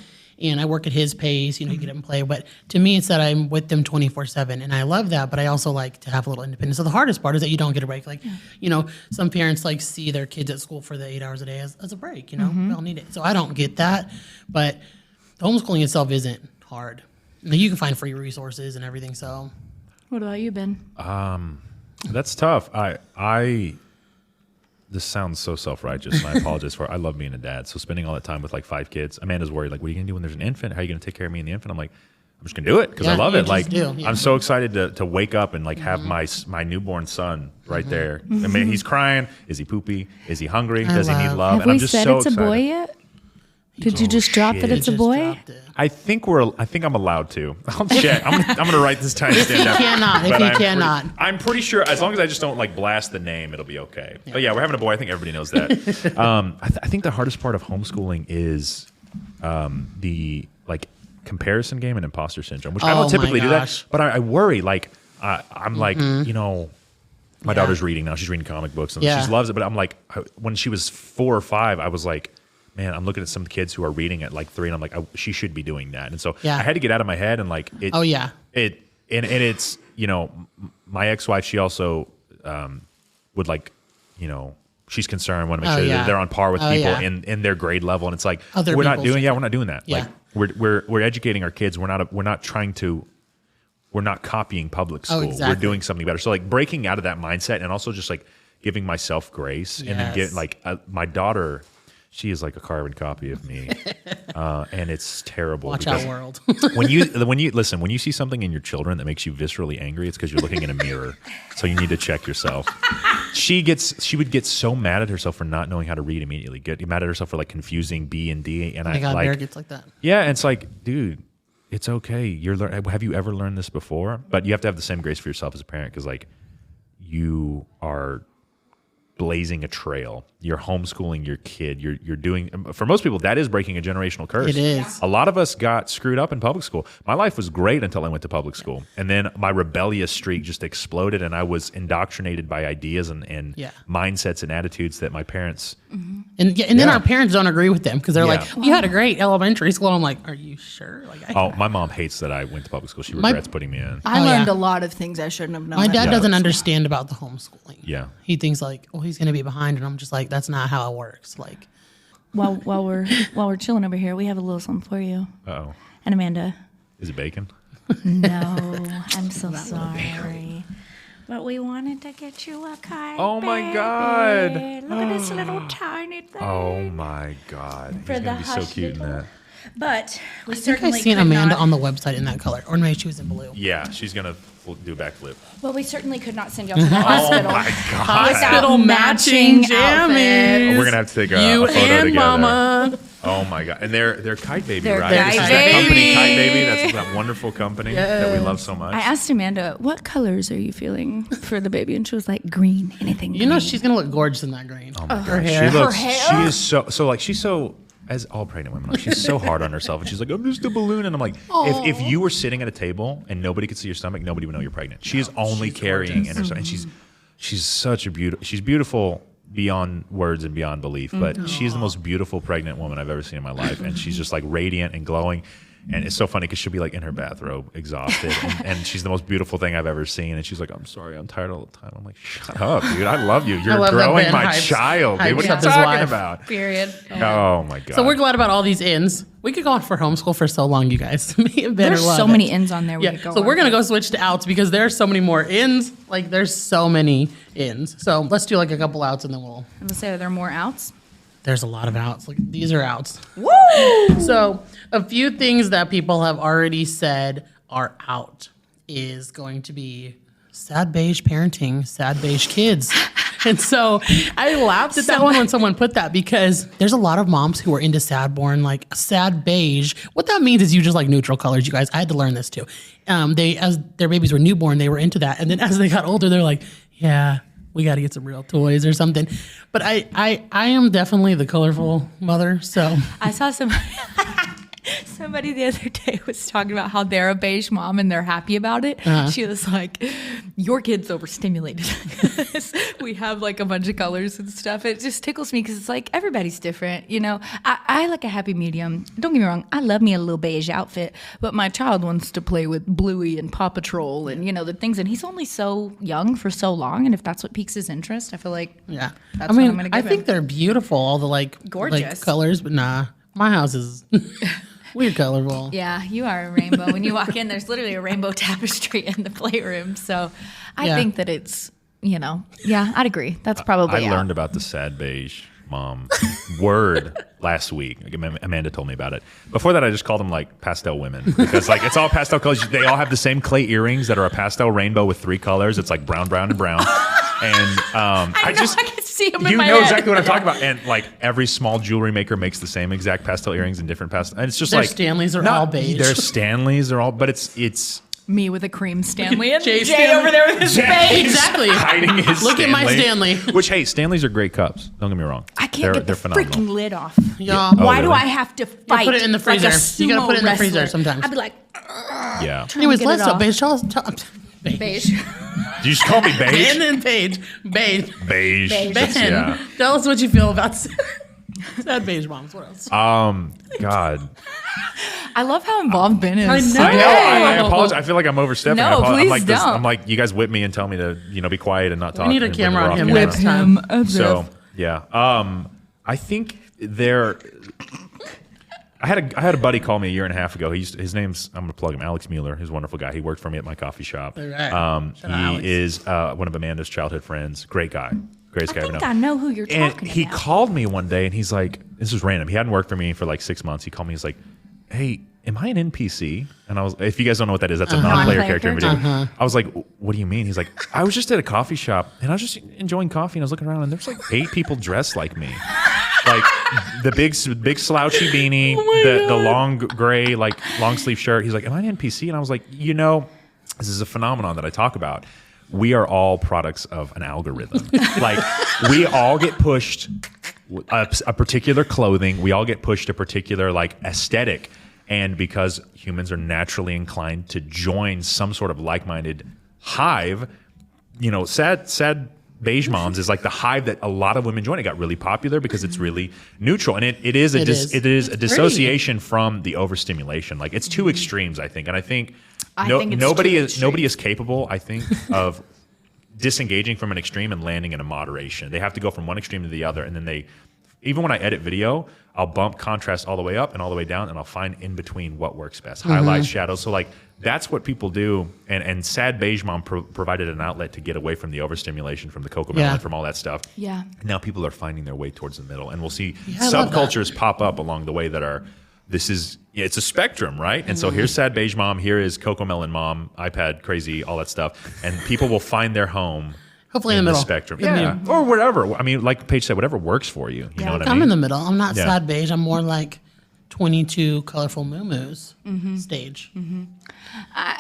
And I work at his pace, you know, you get him play. But to me, it's that I'm with them 24/7. And I love that, but I also like to have a little independence. So the hardest part is that you don't get a break. Like, you know, some parents like see their kids at school for the 8 hours a day as a break, you know, we all need it. So I don't get that. But the homeschooling itself isn't hard. You can find free resources and everything. So what about you, Ben? That's tough. This sounds so self-righteous, and I apologize for it. I love being a dad. So spending all that time with like 5 kids. Amanda's worried, like, what are you going to do when there's an infant? How are you going to take care of me and the infant? I'm like, I'm just going to do it because I love it. Like, I'm so excited to wake up and like have my newborn son right there. I mean, he's crying. Is he poopy? Is he hungry? Does he need love? Have and I'm we just said so it's excited. a boy yet? Did you just drop that it's a boy? I think I'm allowed to. I'll check. I'm gonna write this timestamp down. If he cannot. I'm pretty sure, as long as I just don't like blast the name, it'll be okay. Yeah. But yeah, we're having a boy. I think everybody knows that. I think the hardest part of homeschooling is the like comparison game and imposter syndrome, which I don't typically do that. But I worry. Like I'm like, you know, my daughter's reading now. She's reading comic books and she loves it. But I'm like, when she was 4 or 5, I was like, man, I'm looking at some kids who are reading at like 3, and I'm like, she should be doing that. And so I had to get out of my head and like it. Oh yeah. And it's, you know, my ex-wife, she also would like, you know, she's concerned, want to make sure that they're on par with people in their grade level, and it's like we're not doing that. Yeah. Like we're educating our kids. We're not copying public school. Exactly. We're doing something better. So like breaking out of that mindset, and also just like giving myself grace, and then get like my daughter. She is like a carbon copy of me, and it's terrible. Watch out, world. when you see something in your children that makes you viscerally angry, it's because you're looking in a mirror. So you need to check yourself. She would get so mad at herself for not knowing how to read immediately. Get mad at herself for like confusing B and D. And Bear gets like that. Yeah, and it's like, dude, it's okay. Have you ever learned this before? But you have to have the same grace for yourself as a parent, because like you are blazing a trail. You're homeschooling your kid. You're doing, for most people, that is breaking a generational curse. It is. A lot of us got screwed up in public school. My life was great until I went to public school. And then my rebellious streak just exploded, and I was indoctrinated by ideas and mindsets and attitudes that my parents... And then our parents don't agree with them, because they're like, you had a great elementary school. I'm like, are you sure? Like, my mom hates that I went to public school. She regrets putting me in. I learned a lot of things I shouldn't have known. My dad doesn't understand about the homeschooling. Yeah. He thinks like, oh, he's going to be behind. And I'm just like, that's not how it works. Like, while we're chilling over here, we have a little something for you. Uh-oh. And Amanda. Is it bacon? No, I'm so sorry. But we wanted to get you a kite. Oh my God. Look at this little tiny thing. Oh my God. He's going to be so cute in that. But we I think certainly I've seen could Amanda not, on the website in that color, or maybe she was in blue. Yeah, she's gonna do a backflip. Well, we certainly could not send y'all to the hospital. Oh my god! Hospital matching jammies. We're gonna have to take a You photo and together. Mama. Oh my god! And they're Kite Baby, They're right? Kite This is that company, Baby. Kite Baby. That's that wonderful company that we love so much. I asked Amanda, what colors are you feeling for the baby? And she was like, green, anything You know green. she's gonna look gorgeous in that green. Oh my Her god, hair. she looks. Her hair? She is so like she's so. As all pregnant women, like she's so hard on herself, and she's like, "I'm just a balloon," and I'm like, if you were sitting at a table and nobody could see your stomach, nobody would know you're pregnant. She is only she's carrying gorgeous. in herself, and she's such a beautiful. She's beautiful beyond words and beyond belief, but she's the most beautiful pregnant woman I've ever seen in my life, and she's just like radiant and glowing. And it's so funny because she'll be like in her bathrobe, exhausted, and she's the most beautiful thing I've ever seen. And she's like, "I'm sorry, I'm tired all the time." I'm like, "Shut up, dude! I love you. You're love that growing Ben my hypes- child, dude. What are hypes you up his talking wife. about?" Period. Oh my god! So we're glad about all these ins. We could go on for homeschool for so long, you guys. Me and Ben There's love so it. many ins on there. We Yeah. could go So we're on. gonna go switch to outs because there's so many more ins. Like there's so many ins. So let's do like a couple outs and then we'll. Let's say, are there more outs? There's a lot of outs. Like these are outs. Woo! So a few things that people have already said are out is going to be sad beige parenting, sad beige kids. And so I laughed at that one when someone put that because there's a lot of moms who are into sad born, like sad beige. What that means is you just like neutral colors, you guys. I had to learn this too. They, as their babies were newborn, they were into that. And then as they got older, they're like, yeah, we got to get some real toys or something. But I am definitely the colorful mother. So I saw somebody the other day was talking about how they're a beige mom and they're happy about it. She was like, your kid's overstimulated. We have like a bunch of colors and stuff. It just tickles me because it's like everybody's different. You know, I like a happy medium. Don't get me wrong. I love me a little beige outfit, but my child wants to play with Bluey and Paw Patrol and, you know, the things. And he's only so young for so long. And if that's what piques his interest, I feel like yeah. that's I mean, what I'm going to I give think him. they're beautiful, all the like Gorgeous. colors, but nah, my house is weird colorful. Yeah, you are a rainbow. When you walk in, there's literally a rainbow tapestry in the playroom. So I Yeah. think that it's, you know, yeah, I'd agree. That's probably I out. learned about the sad beige mom word last week. Amanda told me about it. Before that, I just called them like pastel women because like it's all pastel colors. They all have the same clay earrings that are a pastel rainbow with 3 colors. It's like brown, brown, and brown. And I can see them in you my know head. exactly what I'm talking about. And like every small jewelry maker makes the same exact pastel earrings in different pastel. And it's just Their like Stanleys are all beige. Their Stanleys are all, but it's Me with a cream Stanley and Jay Jay Stanley. over there with his face. Exactly. hiding his Look at my Stanley. Stanley. Which, hey, Stanleys are great cups. Don't get me wrong. I can't get they're the phenomenal. freaking lid off. Yeah. Oh, Why do really? I have to fight? put it in the like a freezer. You gotta sumo put it in the freezer wrestler? sometimes. I'd be like, Yeah. Anyways, get let's it talk off. beige. Beige. beige. Did you just call me beige? And then beige. Beige. Beige. Beige. That's- Ben, yeah. tell us what you feel about sad beige moms. What else? God. I love how involved Ben is. I know. I know. I apologize. I feel like I'm overstepping. No, I apologize. please I'm like this. don't. I'm like, you guys whip me and tell me to, be quiet and not talk. need a when camera we're on off him camera. next time. So yeah. I think I had a buddy call me a year and a half ago. His name's, I'm gonna plug him, Alex Mueller. He's a wonderful guy. He worked for me at my coffee shop. All right. Shout out, He Alex. is one of Amanda's childhood friends. Great guy. Greatest guy I I ever think know. I know who you're And talking he about. called me one day and he's like, this was random. He hadn't worked for me for like 6 months. He called me. He's like, hey, am I an NPC? And I was, if you guys don't know what that is, that's a non-player Non-player character in video. character. I was like, what do you mean? He's like, I was just at a coffee shop and I was just enjoying coffee and I was looking around and there's like 8 people dressed like me. Like the big slouchy beanie, the long gray, like long sleeve shirt. He's like, am I an NPC? And I was like, this is a phenomenon that I talk about. We are all products of an algorithm. Like we all get pushed a particular clothing. We all get pushed a particular like aesthetic. And because humans are naturally inclined to join some sort of like-minded hive, sad beige moms is like the hive that a lot of women join. It got really popular because it's really neutral. And it is a dissociation from the overstimulation. Like it's 2 extremes, I think. And I think think it's nobody 2 is capable, I think, of disengaging from an extreme and landing in a moderation. They have to go from one extreme to the other, and then even when I edit video, I'll bump contrast all the way up and all the way down, and I'll find in between what works best. Highlights, shadows. So like that's what people do. And sad beige mom provided an outlet to get away from the overstimulation, from the cocoa melon, from all that stuff. Yeah. Now people are finding their way towards the middle, and we'll see I love subcultures pop up along the way that it's a spectrum, right? And so here's sad beige mom, here is Coco Melon mom, iPad crazy, all that stuff. And people will find their home hopefully in the middle. Spectrum. Yeah. Or whatever. I mean, like Paige said, whatever works for you. You know what I mean? I'm in the middle. I'm not sad beige. I'm more like 22 colorful moo-moos stage.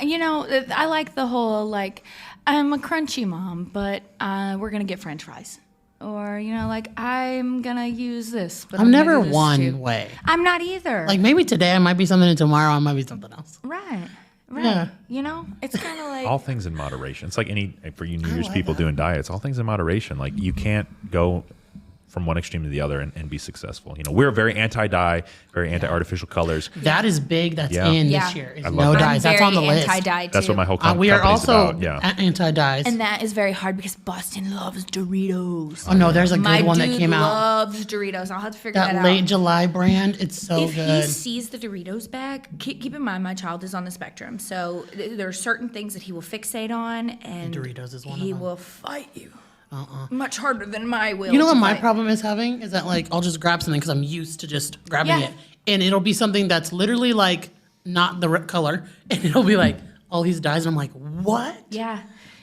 You know, I like the whole, like, I'm a crunchy mom, but we're going to get French fries. Or, you know, like, I'm going to use this. But I'm gonna never do this one too. way. I'm not either. Like, maybe today I might be something and tomorrow I might be something else. Right. Yeah. You know, it's kind of like. All things in moderation. It's like for you New Year's people doing diets, all things in moderation. Like, you can't go from one extreme to the other and be successful. You know, we're very anti-dye, very anti-artificial colors. That is big. That's in this year. Is no I'm dyes. That's on the list. Anti-dye too. That's what my whole We are company's also about. anti-dyes. And that is very hard because Boston loves Doritos. Oh no, there's a good one that came out. Loves Doritos. I'll have to figure that That out. late July brand. It's so if good. he sees the Doritos bag, keep in mind my child is on the spectrum, so there are certain things that he will fixate on, and Doritos is one he of them. will fight you. Much harder than my will. You know to what my fight. problem is having is that like I'll just grab something because I'm used to just grabbing Yeah. it, and it'll be something that's literally like not the color, and it'll be like all these dyes, and I'm like, what? Yeah.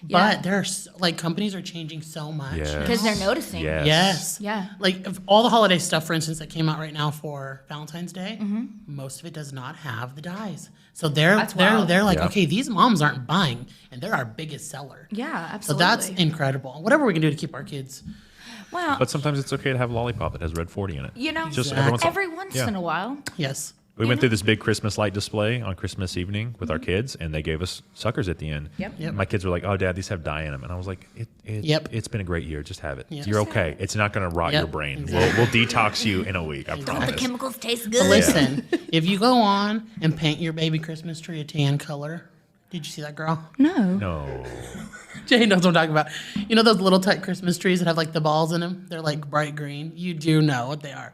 But there's like companies are changing so much. Yeah. Because they're noticing. Yes. Yes. Yeah. Like if all the holiday stuff, for instance, that came out right now for Valentine's Day, most of it does not have the dyes. So they're wild. like, Yeah. okay, these moms aren't buying, and they're our biggest seller. Yeah, So absolutely. that's incredible. Whatever we can do to keep our kids. Well, But sometimes it's okay to have a lollipop that has red 40 in it. you know, Just every once yeah. in a while. Yes. We went through this big Christmas light display on Christmas evening with our kids, and they gave us suckers at the end. Yep. Yep. My kids were like, "Oh, Dad, these have dye in them," and I was like, Yep. It's been a great year. Just have it. Yeah. You're okay. It's not going to rot Yep. your brain. Exactly. We'll detox you in a week. I The promise." chemicals taste But good. listen, if you go on and paint your baby Christmas tree a tan color, did you see that girl? No. No. Jane knows what I'm talking about. You know those little tight Christmas trees that have like the balls in them? They're like bright green. You do know what they are.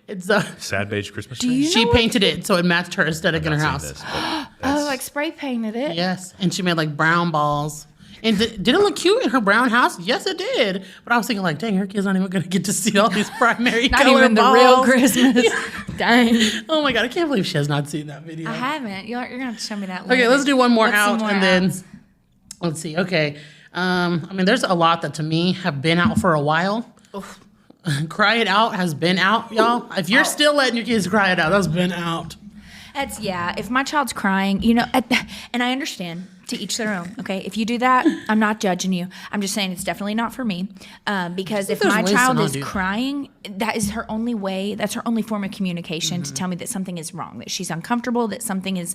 It's Sad beige Christmas Do tree. you she know painted it so it matched her aesthetic in her Not house. seen this, but Oh, that's- like spray painted it. Yes, and she made like brown balls. And did it look cute in her brown house? Yes, it did. But I was thinking, like, dang, her kid's not even going to get to see all these primary Not color even the balls. real Christmas. Dang. Oh my god, I can't believe she has not seen that video. I haven't. You're gonna have to show me that. Okay, later. let's do one more What's some out more and then outs? let's see. Okay, I mean, there's a lot that to me have been out for a while. Cry It Out has been out, y'all. If you're still letting your kids cry it out, that's been out. That's If my child's crying, you know, and I understand. To each their own. Okay, if you do that, I'm not judging you. I'm just saying it's definitely not for me. Because if there's my ways to child not is do that. crying, that is her only way. That's her only form of communication to tell me that something is wrong, that she's uncomfortable, that something's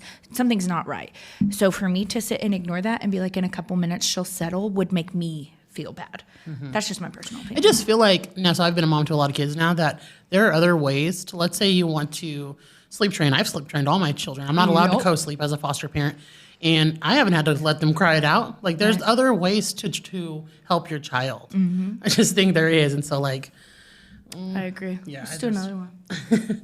not right. So for me to sit and ignore that and be like, in a couple minutes she'll settle, would make me feel bad. That's just my personal opinion. I just feel like now, so I've been a mom to a lot of kids now, that there are other ways to, let's say you want to sleep train. I've sleep trained all my children. I'm not allowed to co-sleep as a foster parent. And I haven't had to let them cry it out. Like there's other ways to help your child. I just think there is. And so like, I agree. Yeah, Let's I do just- another one.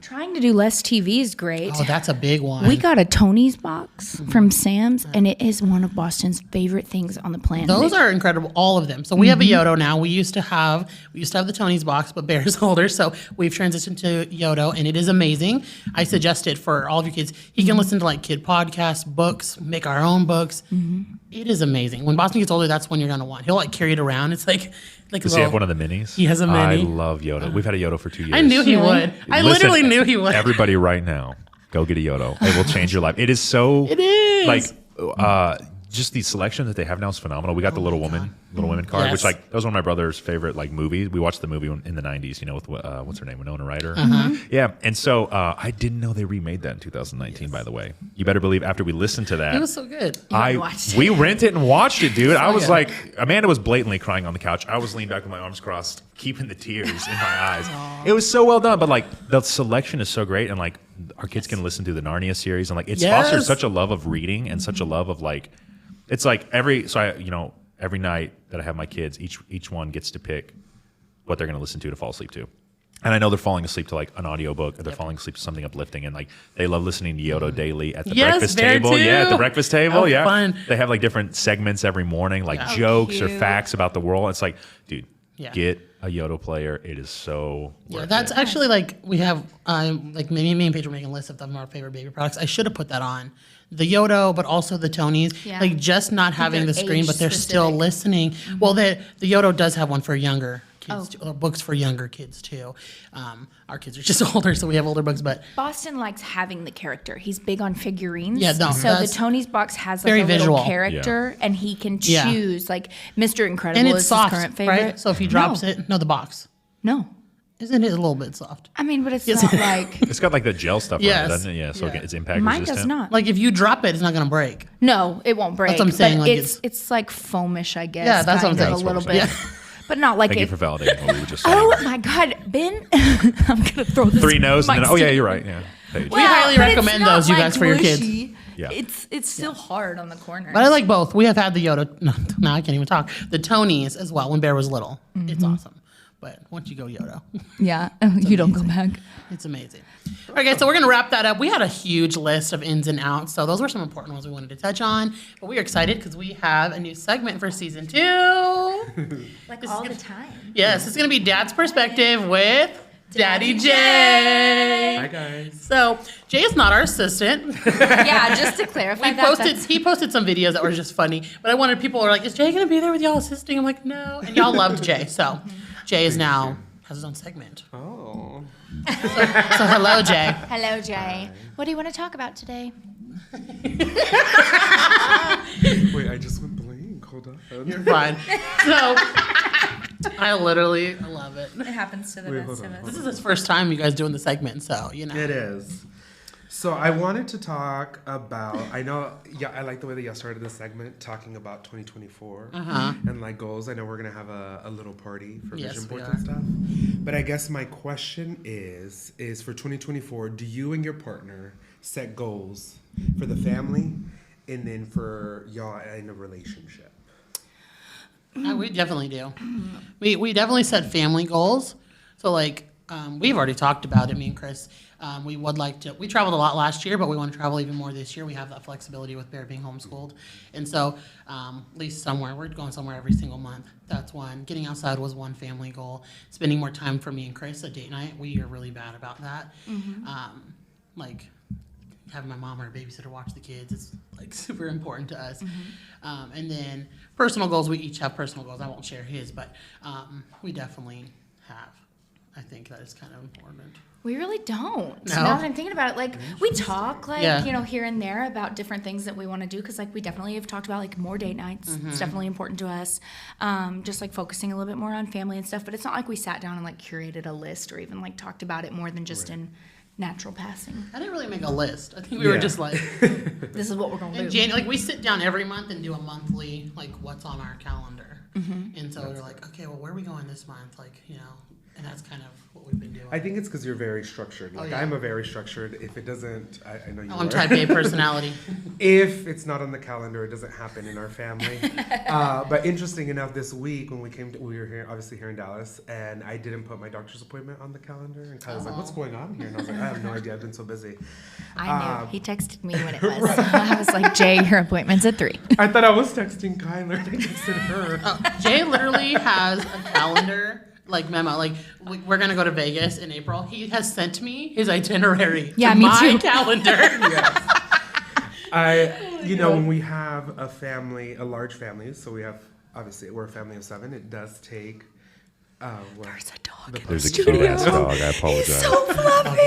Trying to do less TV is great. oh, that's a big one. We got a Tony's box from Sam's, and it is one of Boston's favorite things on the planet. Those are incredible, all of them. So we have a Yodo now. We used to have the Tony's box, but Bear's older, so we've transitioned to Yodo, and it is amazing. I suggest it for all of your kids. He can listen to like kid podcasts, books, make our own books. It is amazing. When Boston gets older, that's when you're gonna want. He'll like carry it around. It's like a Does he have one of the minis? He has a I mini. love Yoda. We've had a Yoda for 2 years. I knew he would. I Listen, literally knew he would. Everybody right now, go get a Yodo. It will change your life. It is so. It is. Like, just the selection that they have now is phenomenal. We got the Little Women card, Yes. which like that was one of my brother's favorite like movies. We watched the movie in the 90s, you know, with what's her name, Winona Ryder. Yeah, and so I didn't know they remade that in 2019. By the way, you better believe after we listened to that, It was so good. watched it. we rented and watched it, dude. I was good. like, Amanda was blatantly crying on the couch. I was leaned back with my arms crossed, keeping the tears in my eyes. It was so well done, but like the selection is so great, and like our kids can listen to the Narnia series, and like it's fostered such a love of reading and such a love of like, it's like every night that I have my kids, each one gets to pick what they're going to listen to fall asleep to. And I know they're falling asleep to like an audiobook, or they're falling asleep to something uplifting, and like they love listening to Yodo daily at the breakfast Bear table. too. Yeah, at the breakfast table. Oh, yeah, fun. they have like different segments every morning, like jokes or cute. facts about the world. It's like, dude, get a Yodo player. It is so worth that's it. actually like we have like me and Paige were making a list of our favorite baby products. I should have put that on. The Yodo, but also the Tonys. Yeah. Like just not having the they're screen, but they're still age-specific. listening. Well, the Yodo does have one for younger kids, or books for younger kids too. Our kids are just older, so we have older books, but Boston likes having the character. He's big on figurines. Yeah, no, so the that's Tony's box has like very a little visual. character, and he can Yeah. choose. Like Mr. Incredible and it's is soft, his current favorite. right? So if he drops it, the box. No. Isn't it a little bit soft? I mean, but it's not like It's got like the gel stuff on Yes. it, doesn't it? Yeah, so Yeah. it's impact mine resistant. does not. Like if you drop it, it's not going to break. No, it won't break. what I'm saying, But like, it's like foamish, I guess. Yeah, that's what I'm kind of saying. a little That's bit, what I'm but not like Thank it. you for validating what we were just saying. Oh my God, Ben! I'm gonna throw this. 3 no's, and mic then, oh yeah, stand. you're right. Yeah, Paige. We highly but it's recommend not, those, you guys, for your kids. mushy. Yeah. It's still hard on the corners. But I like both. We have had the Yoda. No, now I can't even talk. The Tonys as well when Bear was little. It's awesome. But once you go Yoda, Yeah, you don't go back. it's amazing. Okay, so we're going to wrap that up. We had a huge list of ins and outs. So those were some important ones we wanted to touch on. But we are excited because we have a new segment for season 2. Like all the time. Yes, it's going to be Dad's Perspective with Daddy Jay. Hi guys. So Jay is not our assistant. Yeah, just to clarify He posted some videos that were just funny, but I wanted people were like, is Jay gonna be there with y'all assisting? I'm like, no. And y'all loved Jay. So Jay is now has his own segment. Oh. So hello, Jay. Hello, Jay. What do you want to talk about today? Wait, I just went blank. Hold on. You're fine. So I love it. It happens to the Wait, best hold of on. us. This is his first time you guys doing the segment, so you know. It is. So I wanted to talk about, I know, yeah, I like the way that y'all started the segment talking about 2024 and like goals. I know we're going to have a little party for Yes, vision we boards are. and stuff. But I guess my question is for 2024, do you and your partner set goals for the family and then for y'all in a relationship? We definitely do. We definitely set family goals. So like we've already talked about it, me and Chris. We would like to. We traveled a lot last year, but we want to travel even more this year. We have that flexibility with Bear being homeschooled, and so at least somewhere we're going somewhere every single month. That's one. Getting outside was one family goal. Spending more time for me and Chris, a date night. We are really bad about that. Like having my mom or a babysitter watch the kids is like super important to us. And then personal goals. We each have personal goals. I won't share his, but we definitely have. I think that is kind of important. We really don't. No? Now that I'm thinking about it, like we talk like, Yeah. here and there about different things that we want to do. Cause like we definitely have talked about like more date nights. It's definitely important to us. Just like focusing a little bit more on family and stuff, but it's not like we sat down and like curated a list or even like talked about it more than just in natural passing. I didn't really make a list. I think we were Yeah. just like, This is what we're going to in do. like we sit down every month and do a monthly, like what's on our calendar. And so we're like, okay, well, where are we going this month? Like, and that's kind of what we've been doing. I think it's because you're very structured. Like yeah. I'm a very structured. If it doesn't, I know you I'm are. type A personality. If it's not on the calendar, it doesn't happen in our family. But interesting enough, this week when we were here, obviously here in Dallas, and I didn't put my doctor's appointment on the calendar, and Kyle's like, "What's going on here?" And I was like, "I have no idea. I've been so busy." I knew. He texted me when it was. I was like, Jay, your appointment's at 3. I thought I was texting Kyler. I texted her. Jay literally has a calendar, like memo. Like we're gonna go to Vegas in April. He has sent me his itinerary. Yeah, to me my too. calendar. When we have a family, a large family, so we have obviously we're a family of 7. It does take. There's a dog. There's a cute ass dog. I apologize. So fluffy.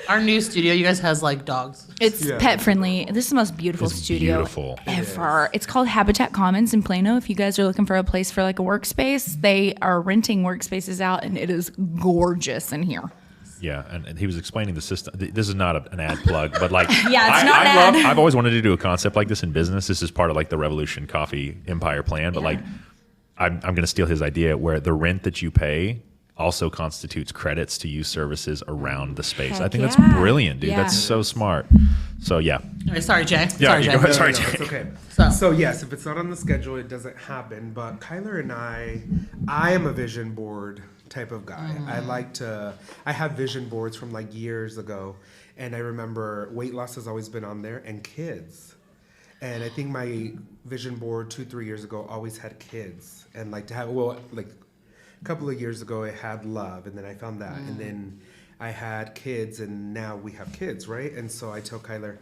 Our new studio, you guys has like dogs. It's Yeah. pet friendly. This is the most beautiful It's studio beautiful. ever. It's called Habitat Commons in Plano. If you guys are looking for a place for like a workspace, they are renting workspaces out, and it is gorgeous in here. Yeah, and he was explaining the system. This is not an ad plug, but like, Yeah, it's not an ad. I've always wanted to do a concept like this in business. This is part of like the Revolution Coffee Empire plan, but like, I'm going to steal his idea where the rent that you pay also constitutes credits to use services around the space. I Heck think yeah. that's brilliant, dude. Yeah. That's so smart. So yeah, Anyway, sorry, Jay. Yeah, sorry, you Jay. go ahead. Sorry, No, Jay. it's okay. So- So yes, if it's not on the schedule, it doesn't happen. But Kyler and I am a vision board type of guy. I have vision boards from like years ago, and I remember weight loss has always been on there and kids. And I think my vision board 2-3 years ago always had kids, and like to have a couple of years ago I had love, and then I found that, and then I had kids, and now we have kids, right? And so I tell Kyler,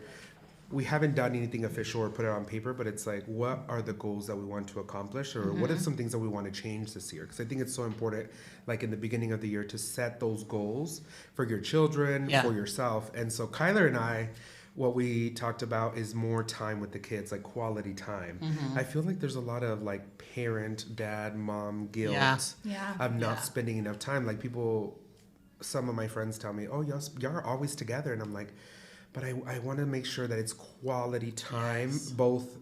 we haven't done anything official or put it on paper, but it's like, what are the goals that we want to accomplish, or what are some things that we want to change this year? Because I think it's so important, like in the beginning of the year, to set those goals for your children, for yourself. And so Kyler and I, what we talked about is more time with the kids, like quality time. I feel like there's a lot of like parent, dad, mom guilt of not spending enough time. Like people, some of my friends tell me, oh, y'all are always together. And I'm like, but I want to make sure that it's quality time, both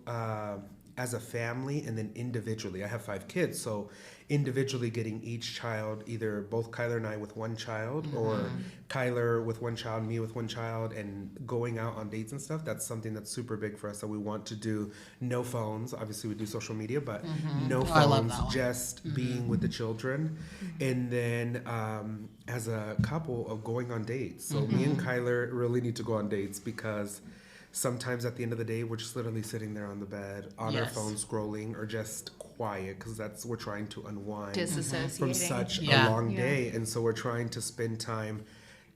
as a family and then individually. I have 5 kids, so individually getting each child, either both Kyler and I with one child, or Kyler with one child, me with one child, and going out on dates and stuff. That's something that's super big for us that we want to do. No phones. Obviously, we do social media, but no phones, just being with the children. And then as a couple of going on dates. So me and Kyler really need to go on dates, because sometimes at the end of the day, we're just literally sitting there on the bed, on our phone scrolling, or just quiet, because we're trying to unwind from such a long day. And so we're trying to spend time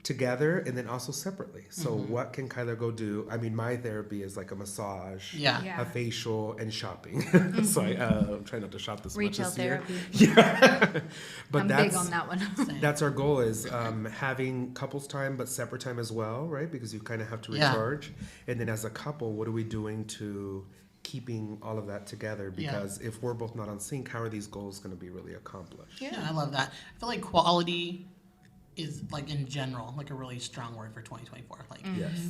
together and then also separately. So what can Kyler go do? I mean, my therapy is like a massage, a facial, and shopping. So I'm trying not to shop this Retail much this year. Therapy. But I'm big on that one. that's our goal, is having couples time, but separate time as well, right? Because you kind of have to recharge. And then as a couple, what are we doing to keeping all of that together? Because if we're both not on sync, how are these goals going to be really accomplished? Yeah, I love that. I feel like quality is, like, in general, like a really strong word for 2024. Like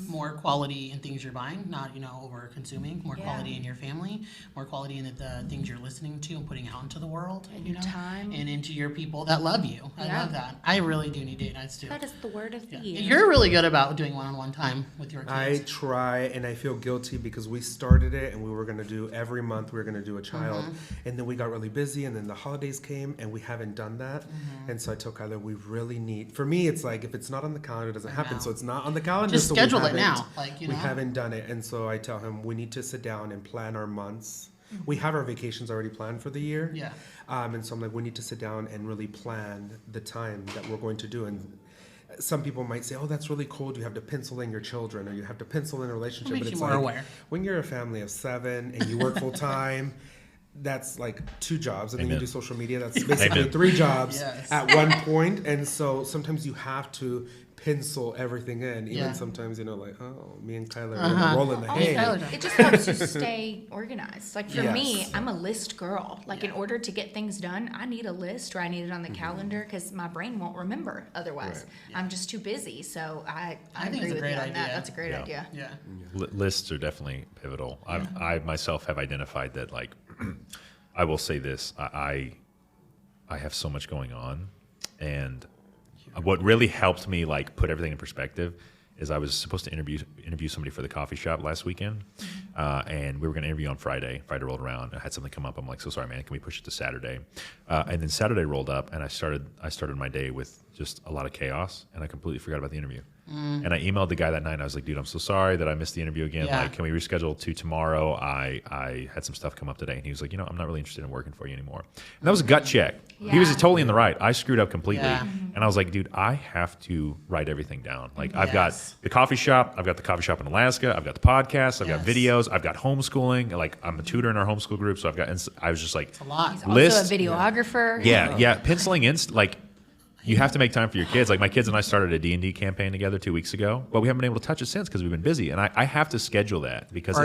more quality in things you're buying, not, over consuming. More quality in your family, more quality in the things you're listening to and putting out into the world, time, and into your people that love you. I love that. I really do need date nights too. That is the word of the year. You're really good about doing one-on-one time with your kids. I try, and I feel guilty because we started it and we were going to do every month, we were going to do a child, and then we got really busy, and then the holidays came and we haven't done that. And so I told Kyler, we really need, for me, it's like, if it's not on the calendar, it doesn't happen. So it's not on the calendar. Just so schedule it now. We haven't done it. And so I tell him, we need to sit down and plan our months. We have our vacations already planned for the year. And so I'm like, we need to sit down and really plan the time that we're going to do. And some people might say, oh, that's really cold. You have to pencil in your children, or you have to pencil in a relationship. But it's like, when you're a family of 7 and you work full time, that's like 2 jobs, and then you do social media. That's basically 3 jobs at one point. And so sometimes you have to pencil everything in, even sometimes, like, oh, me and Kyler are rolling the hay. It just helps you stay organized. Like for me, I'm a list girl. Like in order to get things done, I need a list, or I need it on the calendar, because my brain won't remember otherwise. I'm just too busy. So I agree with you on that. That's a great idea. Lists are definitely pivotal. I myself have identified that, like, I will say this, I have so much going on, and what really helped me, like, put everything in perspective is I was supposed to interview somebody for the coffee shop last weekend, and we were going to interview on Friday. Friday rolled around, I had something come up. I'm like, so sorry, man, can we push it to Saturday? And then Saturday rolled up, and I started my day with just a lot of chaos, and I completely forgot about the interview. And I emailed the guy that night, and I was like, dude, I'm so sorry that I missed the interview again. Like, can we reschedule to tomorrow? I had some stuff come up today. And he was like, I'm not really interested in working for you anymore. And that was a gut check. He was totally in the right. I screwed up completely. And I was like, dude, I have to write everything down. Like, I've got the coffee shop. I've got the coffee shop in Alaska. I've got the podcast. I've got videos. I've got homeschooling. Like, I'm a tutor in our homeschool group. So I was just like, it's a lot. He's also a videographer. Yeah. Penciling in, like, you have to make time for your kids. Like, my kids and I started a D&D campaign together 2 weeks ago, but we haven't been able to touch it since because we've been busy. And I have to schedule that, because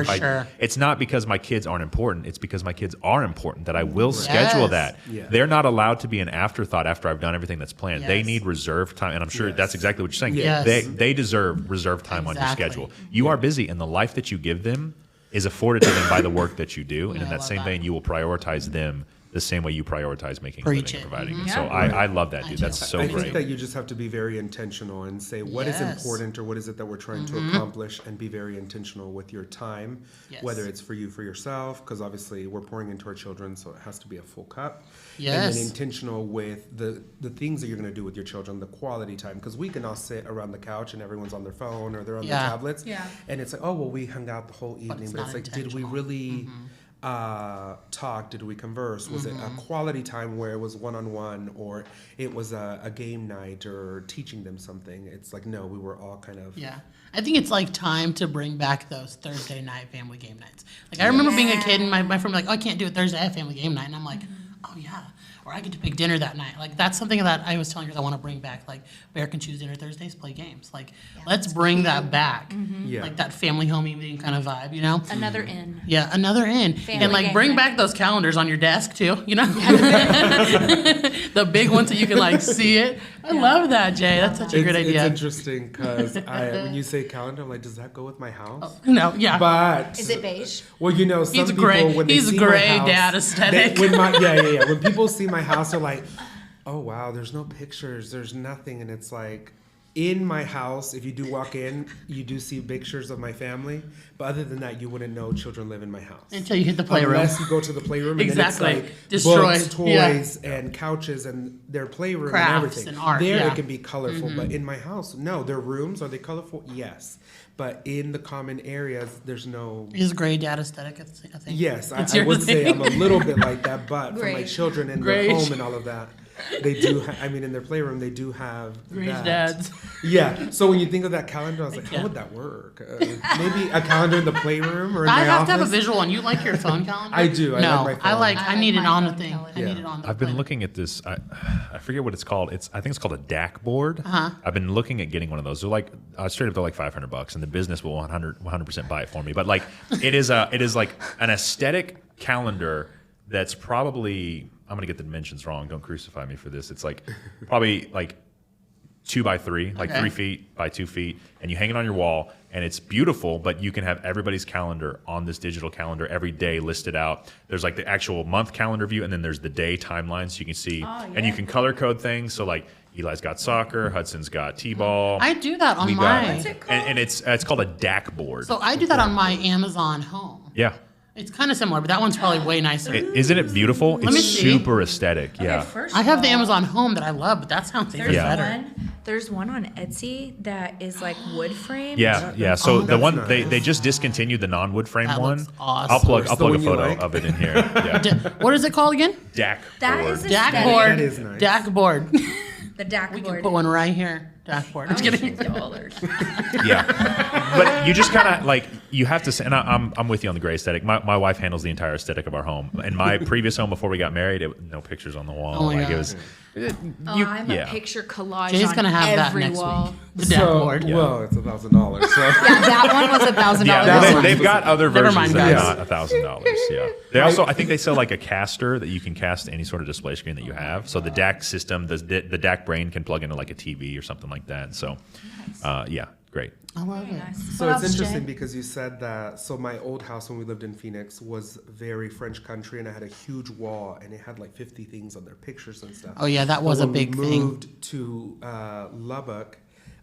it's not because my kids aren't important. It's because my kids are important that I will schedule that. They're not allowed to be an afterthought after I've done everything that's planned. They need reserved time. And I'm sure that's exactly what you're saying. They deserve reserved time on your schedule. You are busy, and the life that you give them is afforded to them by the work that you do. And in that same vein, you will prioritize them the same way you prioritize making a living and providing. So I love that, dude. That's so great. I think that you just have to be very intentional and say what is important, or what is it that we're trying to accomplish, and be very intentional with your time, whether it's for you, for yourself, because obviously we're pouring into our children, so it has to be a full cup. And then intentional with the things that you're going to do with your children, the quality time, because we can all sit around the couch and everyone's on their phone or they're on their tablets. And it's like, oh, well, we hung out the whole evening, but it's like, did we really talk? Did we converse? Was it a quality time where it was one-on-one, or it was a game night or teaching them something? It's like, no, we were all kind of... Yeah. I think it's like time to bring back those Thursday night family game nights. Like I remember being a kid and my friend was like, oh, I can't do it Thursday, I have family game night. And I'm like, oh yeah. Or I get to pick dinner that night. Like that's something that I was telling her I want to bring back. Like Bear can choose dinner Thursdays, play games. Like let's bring that back. Yeah. Like that family home evening kind of vibe, you know? Another in. Yeah, another in. Family And like game bring night. back those calendars on your desk too, you know? The big ones that you can like see it. I love that, Jay. That's such a great idea. It's interesting because when you say calendar, I'm like, does that go with my house? No, yeah. But Is it beige? well, you know, some He's people gray. when they He's see gray my house, dad aesthetic. When people see my house, they're like, "Oh wow, there's no pictures, there's nothing," and it's like, in my house, if you do walk in, you do see pictures of my family, but other than that, you wouldn't know children live in my house Until you hit the playroom. Unless you go to the playroom, Exactly. and then it's like Destroyed. books, toys, and couches, and their playroom Crafts and everything. and art, There yeah. it can be colorful, but in my house, no. Their rooms, are they colorful? Yes, but in the common areas, there's no. He's gray dad aesthetic, I think. Yes, It's I your would say thing. I'm a little bit like that, but for my Great. children and Great. their home and all of that, they do. In their playroom, they do have Gray's that. dads. Yeah. So when you think of that calendar, I was like, how would that work? Maybe a calendar in the playroom or in I my have office. to have a visual one. You like your phone calendar? I do. I No, like my phone. I need it my on the phone thing. calendar. I need it on the I've been planner. looking at this. I forget what it's called. I think it's called a DAC board. I've been looking at getting one of those. They're like straight up, they're like $500, and the business will 100% buy it for me. But like, it is like an aesthetic calendar that's probably, I'm gonna get the dimensions wrong. Don't crucify me for this. It's like probably like 2 by 3, like Okay. 3 feet by 2 feet, and you hang it on your wall, and it's beautiful. But you can have everybody's calendar on this digital calendar every day listed out. There's like the actual month calendar view, and then there's the day timeline, so you can see, and you can color code things. So like Eli's got soccer, Hudson's got t-ball. I do that on We got- my. and it's called a DAC board. So I do that on my Amazon Home. Yeah. It's kind of similar, but that one's probably way nicer. Isn't it beautiful? me It's see. super aesthetic. Yeah. First I have of the all, Amazon Home that I love, but that sounds even Yeah. better. There's one on Etsy that is like wood frame. Yeah, yeah. So the that's one nice. they just discontinued the non-wood frame That one. looks awesome. I'll plug The a one you photo like? of it in here. Yeah. What is it called again? DAC That board. is a DAC aesthetic. board. That is nice. DAC board. The DAC We board. can put one right here. DAC board. Just kidding. Yeah, but you just kind of like you have to say, and I'm with you on the gray aesthetic. My wife handles the entire aesthetic of our home. In my previous home before we got married, no pictures on the wall. Oh my like God. it was. I'm a picture collage Jay's on gonna have that every next wall. week. The DAC board. Well, it's $1,000. So Yeah, that one was $1,000. Yeah, That one they've got other Never versions mind, that guys. are not $1,000. Yeah, they also I think they sell like a caster that you can cast to any sort of display screen that you have. So the DAC system, the DAC brain can plug into like a TV or something like that. So, yeah, great. I love it. So What it's else, interesting Jay? because you said that. So my old house when we lived in Phoenix was very French country, and I had a huge wall, and it had like 50 things on there, pictures and stuff. Oh yeah, that was But a when we big thing. moved to Lubbock,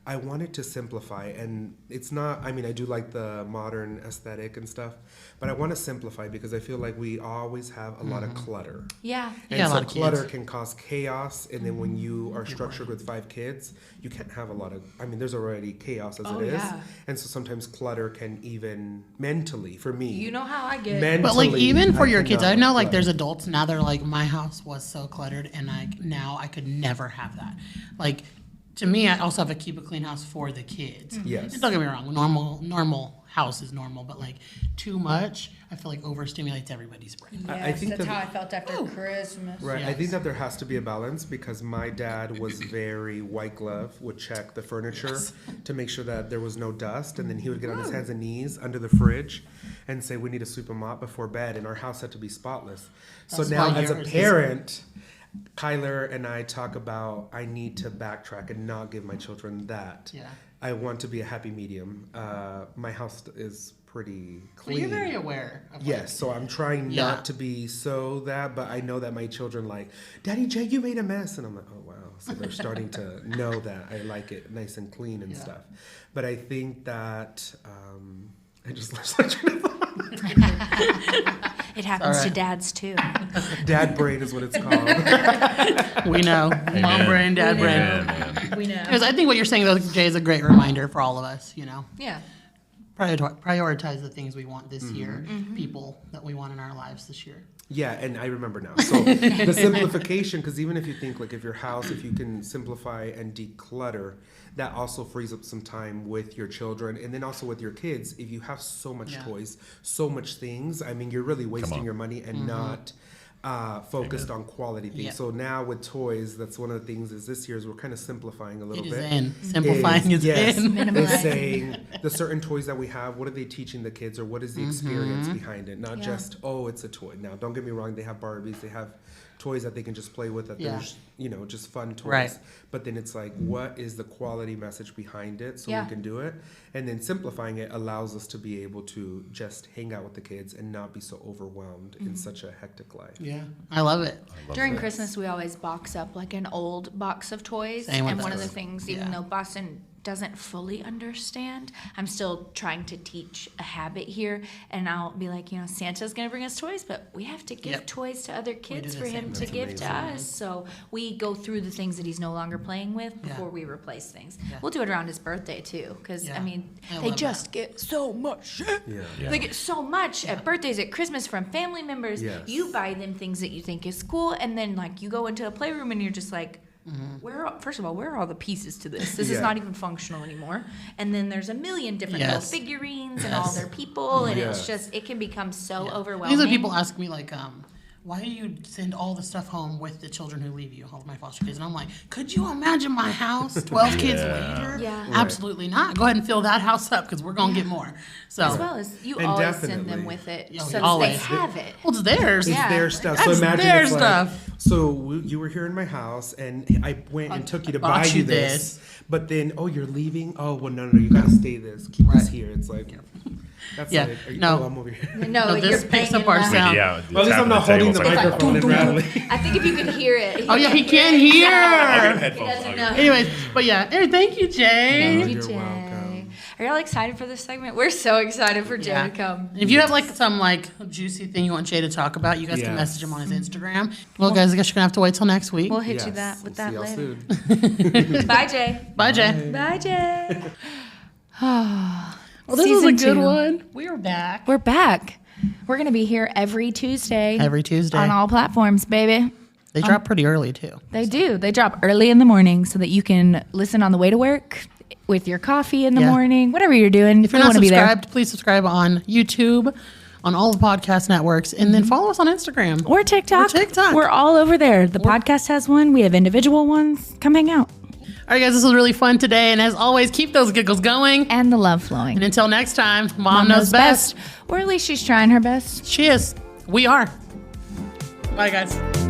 I wanted to simplify, and it's not. I mean, I do like the modern aesthetic and stuff, but I want to simplify because I feel like we always have a lot of clutter. Yeah. And Yeah, a so lot of clutter kids. can cause chaos, and then when you are structured with 5 kids, you can't have a lot of. I mean, there's already chaos as Oh, it is, yeah. and so sometimes clutter can even mentally, for me. You know how I get. mentally, But like even for your kids, I cannot know like clutter. there's adults now. They're like, my house was so cluttered, and now I could never have that. Like to me, I also have to keep a clean house for the kids. Yes. And don't get me wrong, normal house is normal, but like too much, I feel like overstimulates everybody's brain. I think that's that- how I felt after Christmas. Right. I Yes. think that there has to be a balance because my dad was very white glove, would check the furniture to make sure that there was no dust. And then he would get on his hands and knees under the fridge and say, we need to sweep them up before bed. And our house had to be spotless. So That's now why as a yours is- parent, Kyler and I talk about I need to backtrack and not give my children that. Yeah. I want to be a happy medium. My house is pretty But clean. you're very aware. Of like, Yes, so I'm trying Yeah. not to be so that, but I know that my children like, Daddy Jay, you made a mess, and I'm like, oh wow. So they're starting to know that I like it nice and clean and Yeah. stuff. But I think that I just lost my train of thought. It happens to Alright. dads too. Dad brain is what it's called. We know. Mom brain, dad brain. Man. We know. Because I think what you're saying though, Jay, is a great reminder for all of us. You know. Yeah. prioritize the things we want this year, people that we want in our lives this year. Yeah, and I remember now. So the simplification, because even if you think like if your house, if you can simplify and declutter, that also frees up some time with your children and then also with your kids. If you have so much toys, so much things, I mean, you're really wasting your money and not focused on quality things. Yeah. So now with toys, that's one of the things is this year is we're kind of simplifying a little It bit. is in. Simplifying is yes, in. is saying the certain toys that we have, what are they teaching the kids or what is the experience behind it? Not just, oh, it's a toy. Now, don't get me wrong, they have Barbies, they have toys that they can just play with that there's, you know, just fun toys. Right. But then it's like, what is the quality message behind it so we can do it? And then simplifying it allows us to be able to just hang out with the kids and not be so overwhelmed in such a hectic life. Yeah, I love it. During Christmas, we always box up like an old box of toys. Same with And one of us. the things, even though Boston doesn't fully understand, I'm still trying to teach a habit here. And I'll be like, you know, Santa's going to bring us toys, but we have to give toys to other kids the for same. him to That's give amazing. to us. So we go through the things that he's no longer playing with before we replace things. We'll do it around his birthday too, because I mean, I they love just get so much shit. Yeah. They get so much at birthdays, at Christmas from family members. Yes. You buy them things that you think is cool, and then like you go into a playroom and you're just like, first of all, where are all the pieces to this? This is not even functional anymore. And then there's a million different little figurines and all their people, and it's just, it can become so overwhelming. These are people ask me like, why do you send all the stuff home with the children who leave you, all of my foster kids? And I'm like, could you imagine my house 12 kids later? Yeah. Absolutely not. Go ahead and fill that house up because we're going to get more. So, As well as you And always send definitely. them with it, Yeah, so that always. they have it. well, it's theirs. It's Yeah. their stuff. That's So imagine their it's like, stuff. so you were here in my house, and I went and took you to bought buy you you this. But then, oh, you're leaving. Oh, well, no, you gotta stay. Keep this here. It's like, that's Yeah. like, are you, No. oh, I'm over here. No, No, you're this picks banging up our that. sound. Yeah, Well, at least I'm not holding the microphone and rattling. I think if you could hear it. Oh, yeah, he can't hear. Headphones. He doesn't know. Anyways, but yeah. Hey, thank you, Jay. Thank you, You're Jay. welcome. Are y'all excited for this segment? We're so excited for Jay Yeah. to come. If you have like some like juicy thing you want Jay to talk about, you guys can Yes. message him on his Instagram. Well, guys, I guess you're gonna have to wait till next week. We'll hit you Yes, that with we'll that see y'all later. soon. Bye, Jay. Bye, Jay. Bye, Jay. Well, this Season was a good 2. one. We're back We're back. We're going to be here every Tuesday. every Tuesday. On all platforms, baby. They drop pretty early too. They do. They drop early in the morning so that you can listen on the way to work, with your coffee in the Yeah. morning, whatever you're doing. If you're we not want to be there. subscribed, please subscribe on YouTube, on all the podcast networks, and then follow us on Instagram. Or TikTok. Or TikTok. We're all over there. The podcast has one. We have individual ones. Come hang out. All right, guys, this was really fun today. And as always, keep those giggles going. And the love flowing. And until next time, Mom knows best. Or at least she's trying her best. She is. We are. Bye, guys.